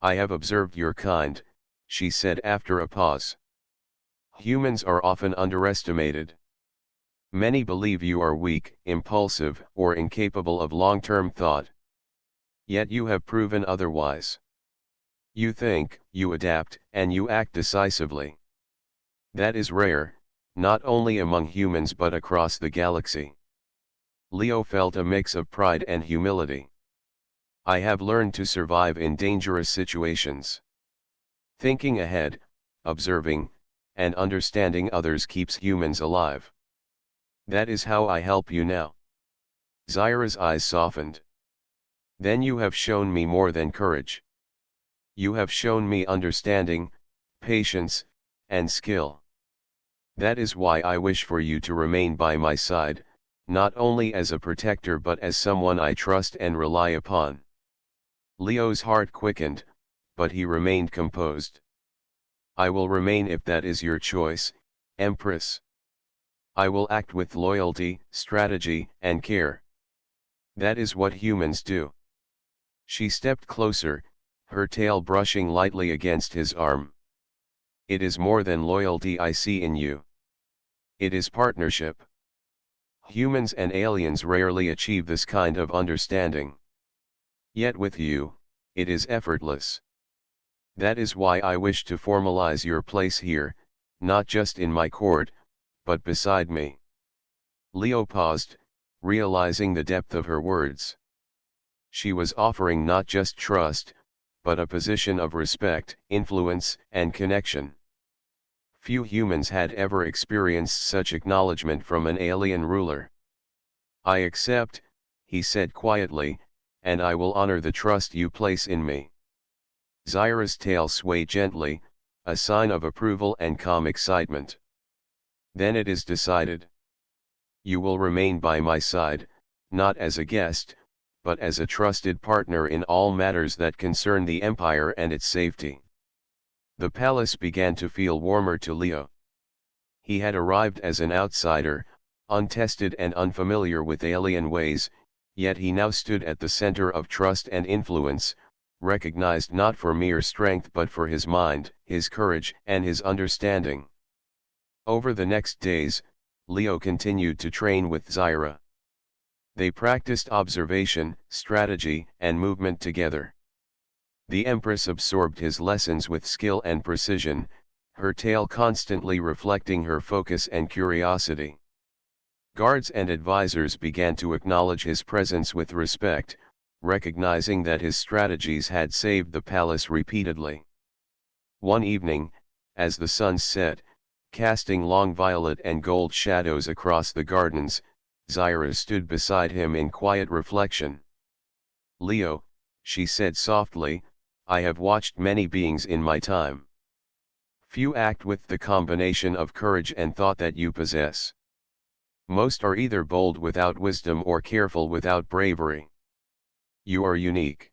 "I have observed your kind," she said after a pause. "Humans are often underestimated. Many believe you are weak, impulsive, or incapable of long-term thought. Yet you have proven otherwise. You think, you adapt, and you act decisively. That is rare, not only among humans but across the galaxy." Leo felt a mix of pride and humility. "I have learned to survive in dangerous situations. Thinking ahead, observing, and understanding others keeps humans alive. That is how I help you now." Zyra's eyes softened. "Then you have shown me more than courage. You have shown me understanding, patience, and skill. That is why I wish for you to remain by my side, not only as a protector but as someone I trust and rely upon." Leo's heart quickened, but he remained composed. "I will remain if that is your choice, Empress. I will act with loyalty, strategy, and care. That is what humans do." She stepped closer, her tail brushing lightly against his arm. "It is more than loyalty I see in you. It is partnership. Humans and aliens rarely achieve this kind of understanding. Yet with you, it is effortless. That is why I wish to formalize your place here, not just in my court, but beside me." Leo paused, realizing the depth of her words. She was offering not just trust, but a position of respect, influence, and connection. Few humans had ever experienced such acknowledgement from an alien ruler. "I accept," he said quietly, "and I will honor the trust you place in me." Zyra's tail swayed gently, a sign of approval and calm excitement. Then it is decided. You will remain by my side, not as a guest, but as a trusted partner in all matters that concern the Empire and its safety. The palace began to feel warmer to Leo. He had arrived as an outsider, untested and unfamiliar with alien ways, yet he now stood at the center of trust and influence, recognized not for mere strength but for his mind, his courage, and his understanding. Over the next days, Leo continued to train with Zyra. They practiced observation, strategy, and movement together. The Empress absorbed his lessons with skill and precision, her tale constantly reflecting her focus and curiosity. Guards and advisors began to acknowledge his presence with respect, recognizing that his strategies had saved the palace repeatedly. One evening, as the sun set, casting long violet and gold shadows across the gardens, Zyra stood beside him in quiet reflection. "Leo," she said softly, "I have watched many beings in my time. Few act with the combination of courage and thought that you possess. Most are either bold without wisdom or careful without bravery. You are unique."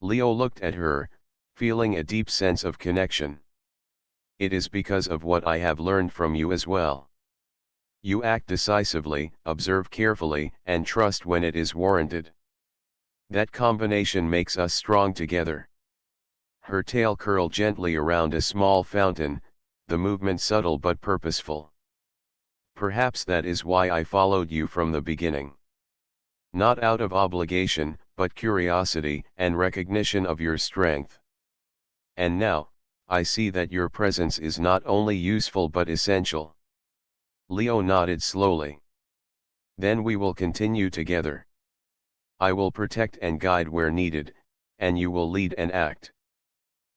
Leo looked at her, feeling a deep sense of connection. "It is because of what I have learned from you as well. You act decisively, observe carefully, and trust when it is warranted. That combination makes us strong together." Her tail curled gently around a small fountain, the movement subtle but purposeful. "Perhaps that is why I followed you from the beginning. Not out of obligation, but curiosity and recognition of your strength. And now, I see that your presence is not only useful but essential." Leo nodded slowly. "Then we will continue together. I will protect and guide where needed, and you will lead and act.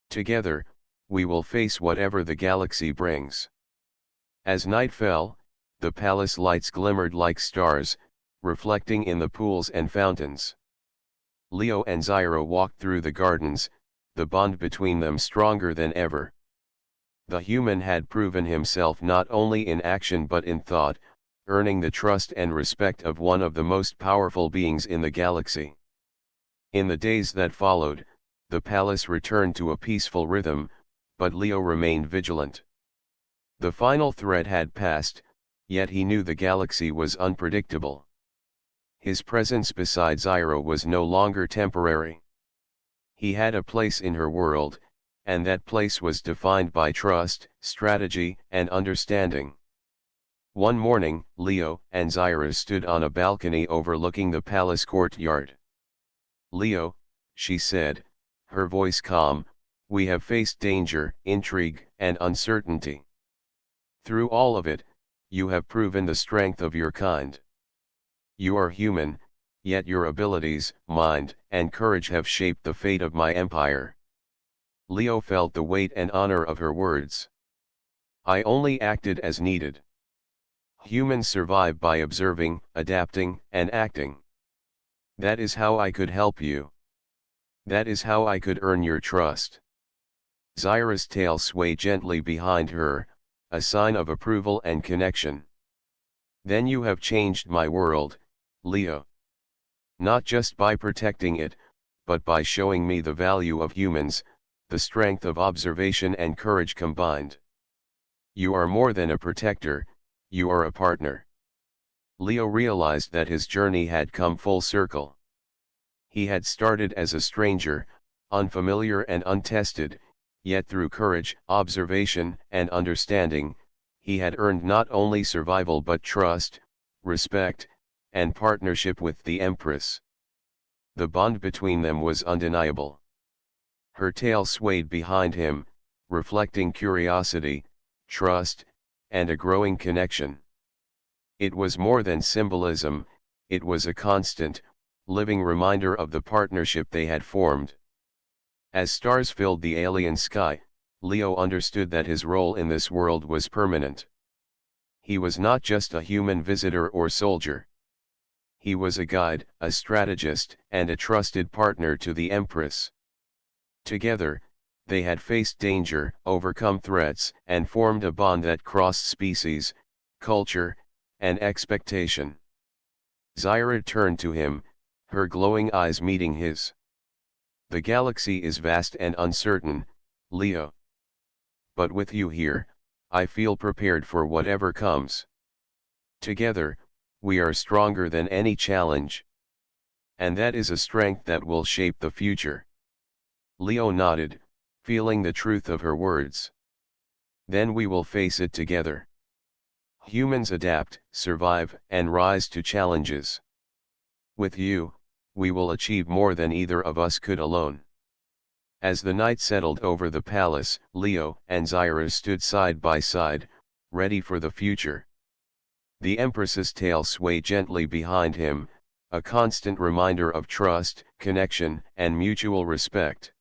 Together, we will face whatever the galaxy brings." As night fell, the palace lights glimmered like stars, reflecting in the pools and fountains. Leo and Zyra walked through the gardens, the bond between them stronger than ever. The human had proven himself not only in action but in thought, earning the trust and respect of one of the most powerful beings in the galaxy. In the days that followed, the palace returned to a peaceful rhythm, but Leo remained vigilant. The final threat had passed, yet he knew the galaxy was unpredictable. His presence beside Zyra was no longer temporary. He had a place in her world, and that place was defined by trust, strategy, and understanding. One morning, Leo and Zyra stood on a balcony overlooking the palace courtyard. "Leo," she said, her voice calm, "we have faced danger, intrigue, and uncertainty. Through all of it, you have proven the strength of your kind. You are human, yet your abilities, mind, and courage have shaped the fate of my empire." Leo felt the weight and honor of her words. "I only acted as needed. Humans survive by observing, adapting, and acting. That is how I could help you. That is how I could earn your trust." Zyra's tail swayed gently behind her, a sign of approval and connection. "Then you have changed my world, Leo. Not just by protecting it, but by showing me the value of humans, the strength of observation and courage combined. You are more than a protector, you are a partner." Leo realized that his journey had come full circle. He had started as a stranger, unfamiliar and untested, yet through courage, observation, and understanding, he had earned not only survival but trust, respect, and partnership with the Empress. The bond between them was undeniable. Her tail swayed behind him, reflecting curiosity, trust, and a growing connection. It was more than symbolism, it was a constant, living reminder of the partnership they had formed. As stars filled the alien sky, Leo understood that his role in this world was permanent. He was not just a human visitor or soldier. He was a guide, a strategist, and a trusted partner to the Empress. Together, they had faced danger, overcome threats, and formed a bond that crossed species, culture, and expectation. Zyra turned to him, her glowing eyes meeting his. The galaxy is vast and uncertain, Leo. But with you here, I feel prepared for whatever comes. Together, we are stronger than any challenge. And that is a strength that will shape the future. Leo nodded, feeling the truth of her words. Then we will face it together. Humans adapt, survive, and rise to challenges. With you, we will achieve more than either of us could alone. As the night settled over the palace, Leo and Zyra stood side by side, ready for the future. The Empress's tail swayed gently behind him, a constant reminder of trust, connection, and mutual respect.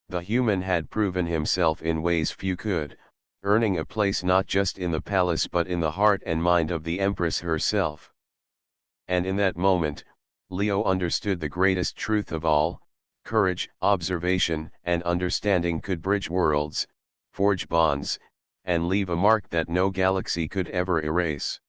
The human had proven himself in ways few could, earning a place not just in the palace but in the heart and mind of the Empress herself. And in that moment, Leo understood the greatest truth of all: courage, observation, and understanding could bridge worlds, forge bonds, and leave a mark that no galaxy could ever erase.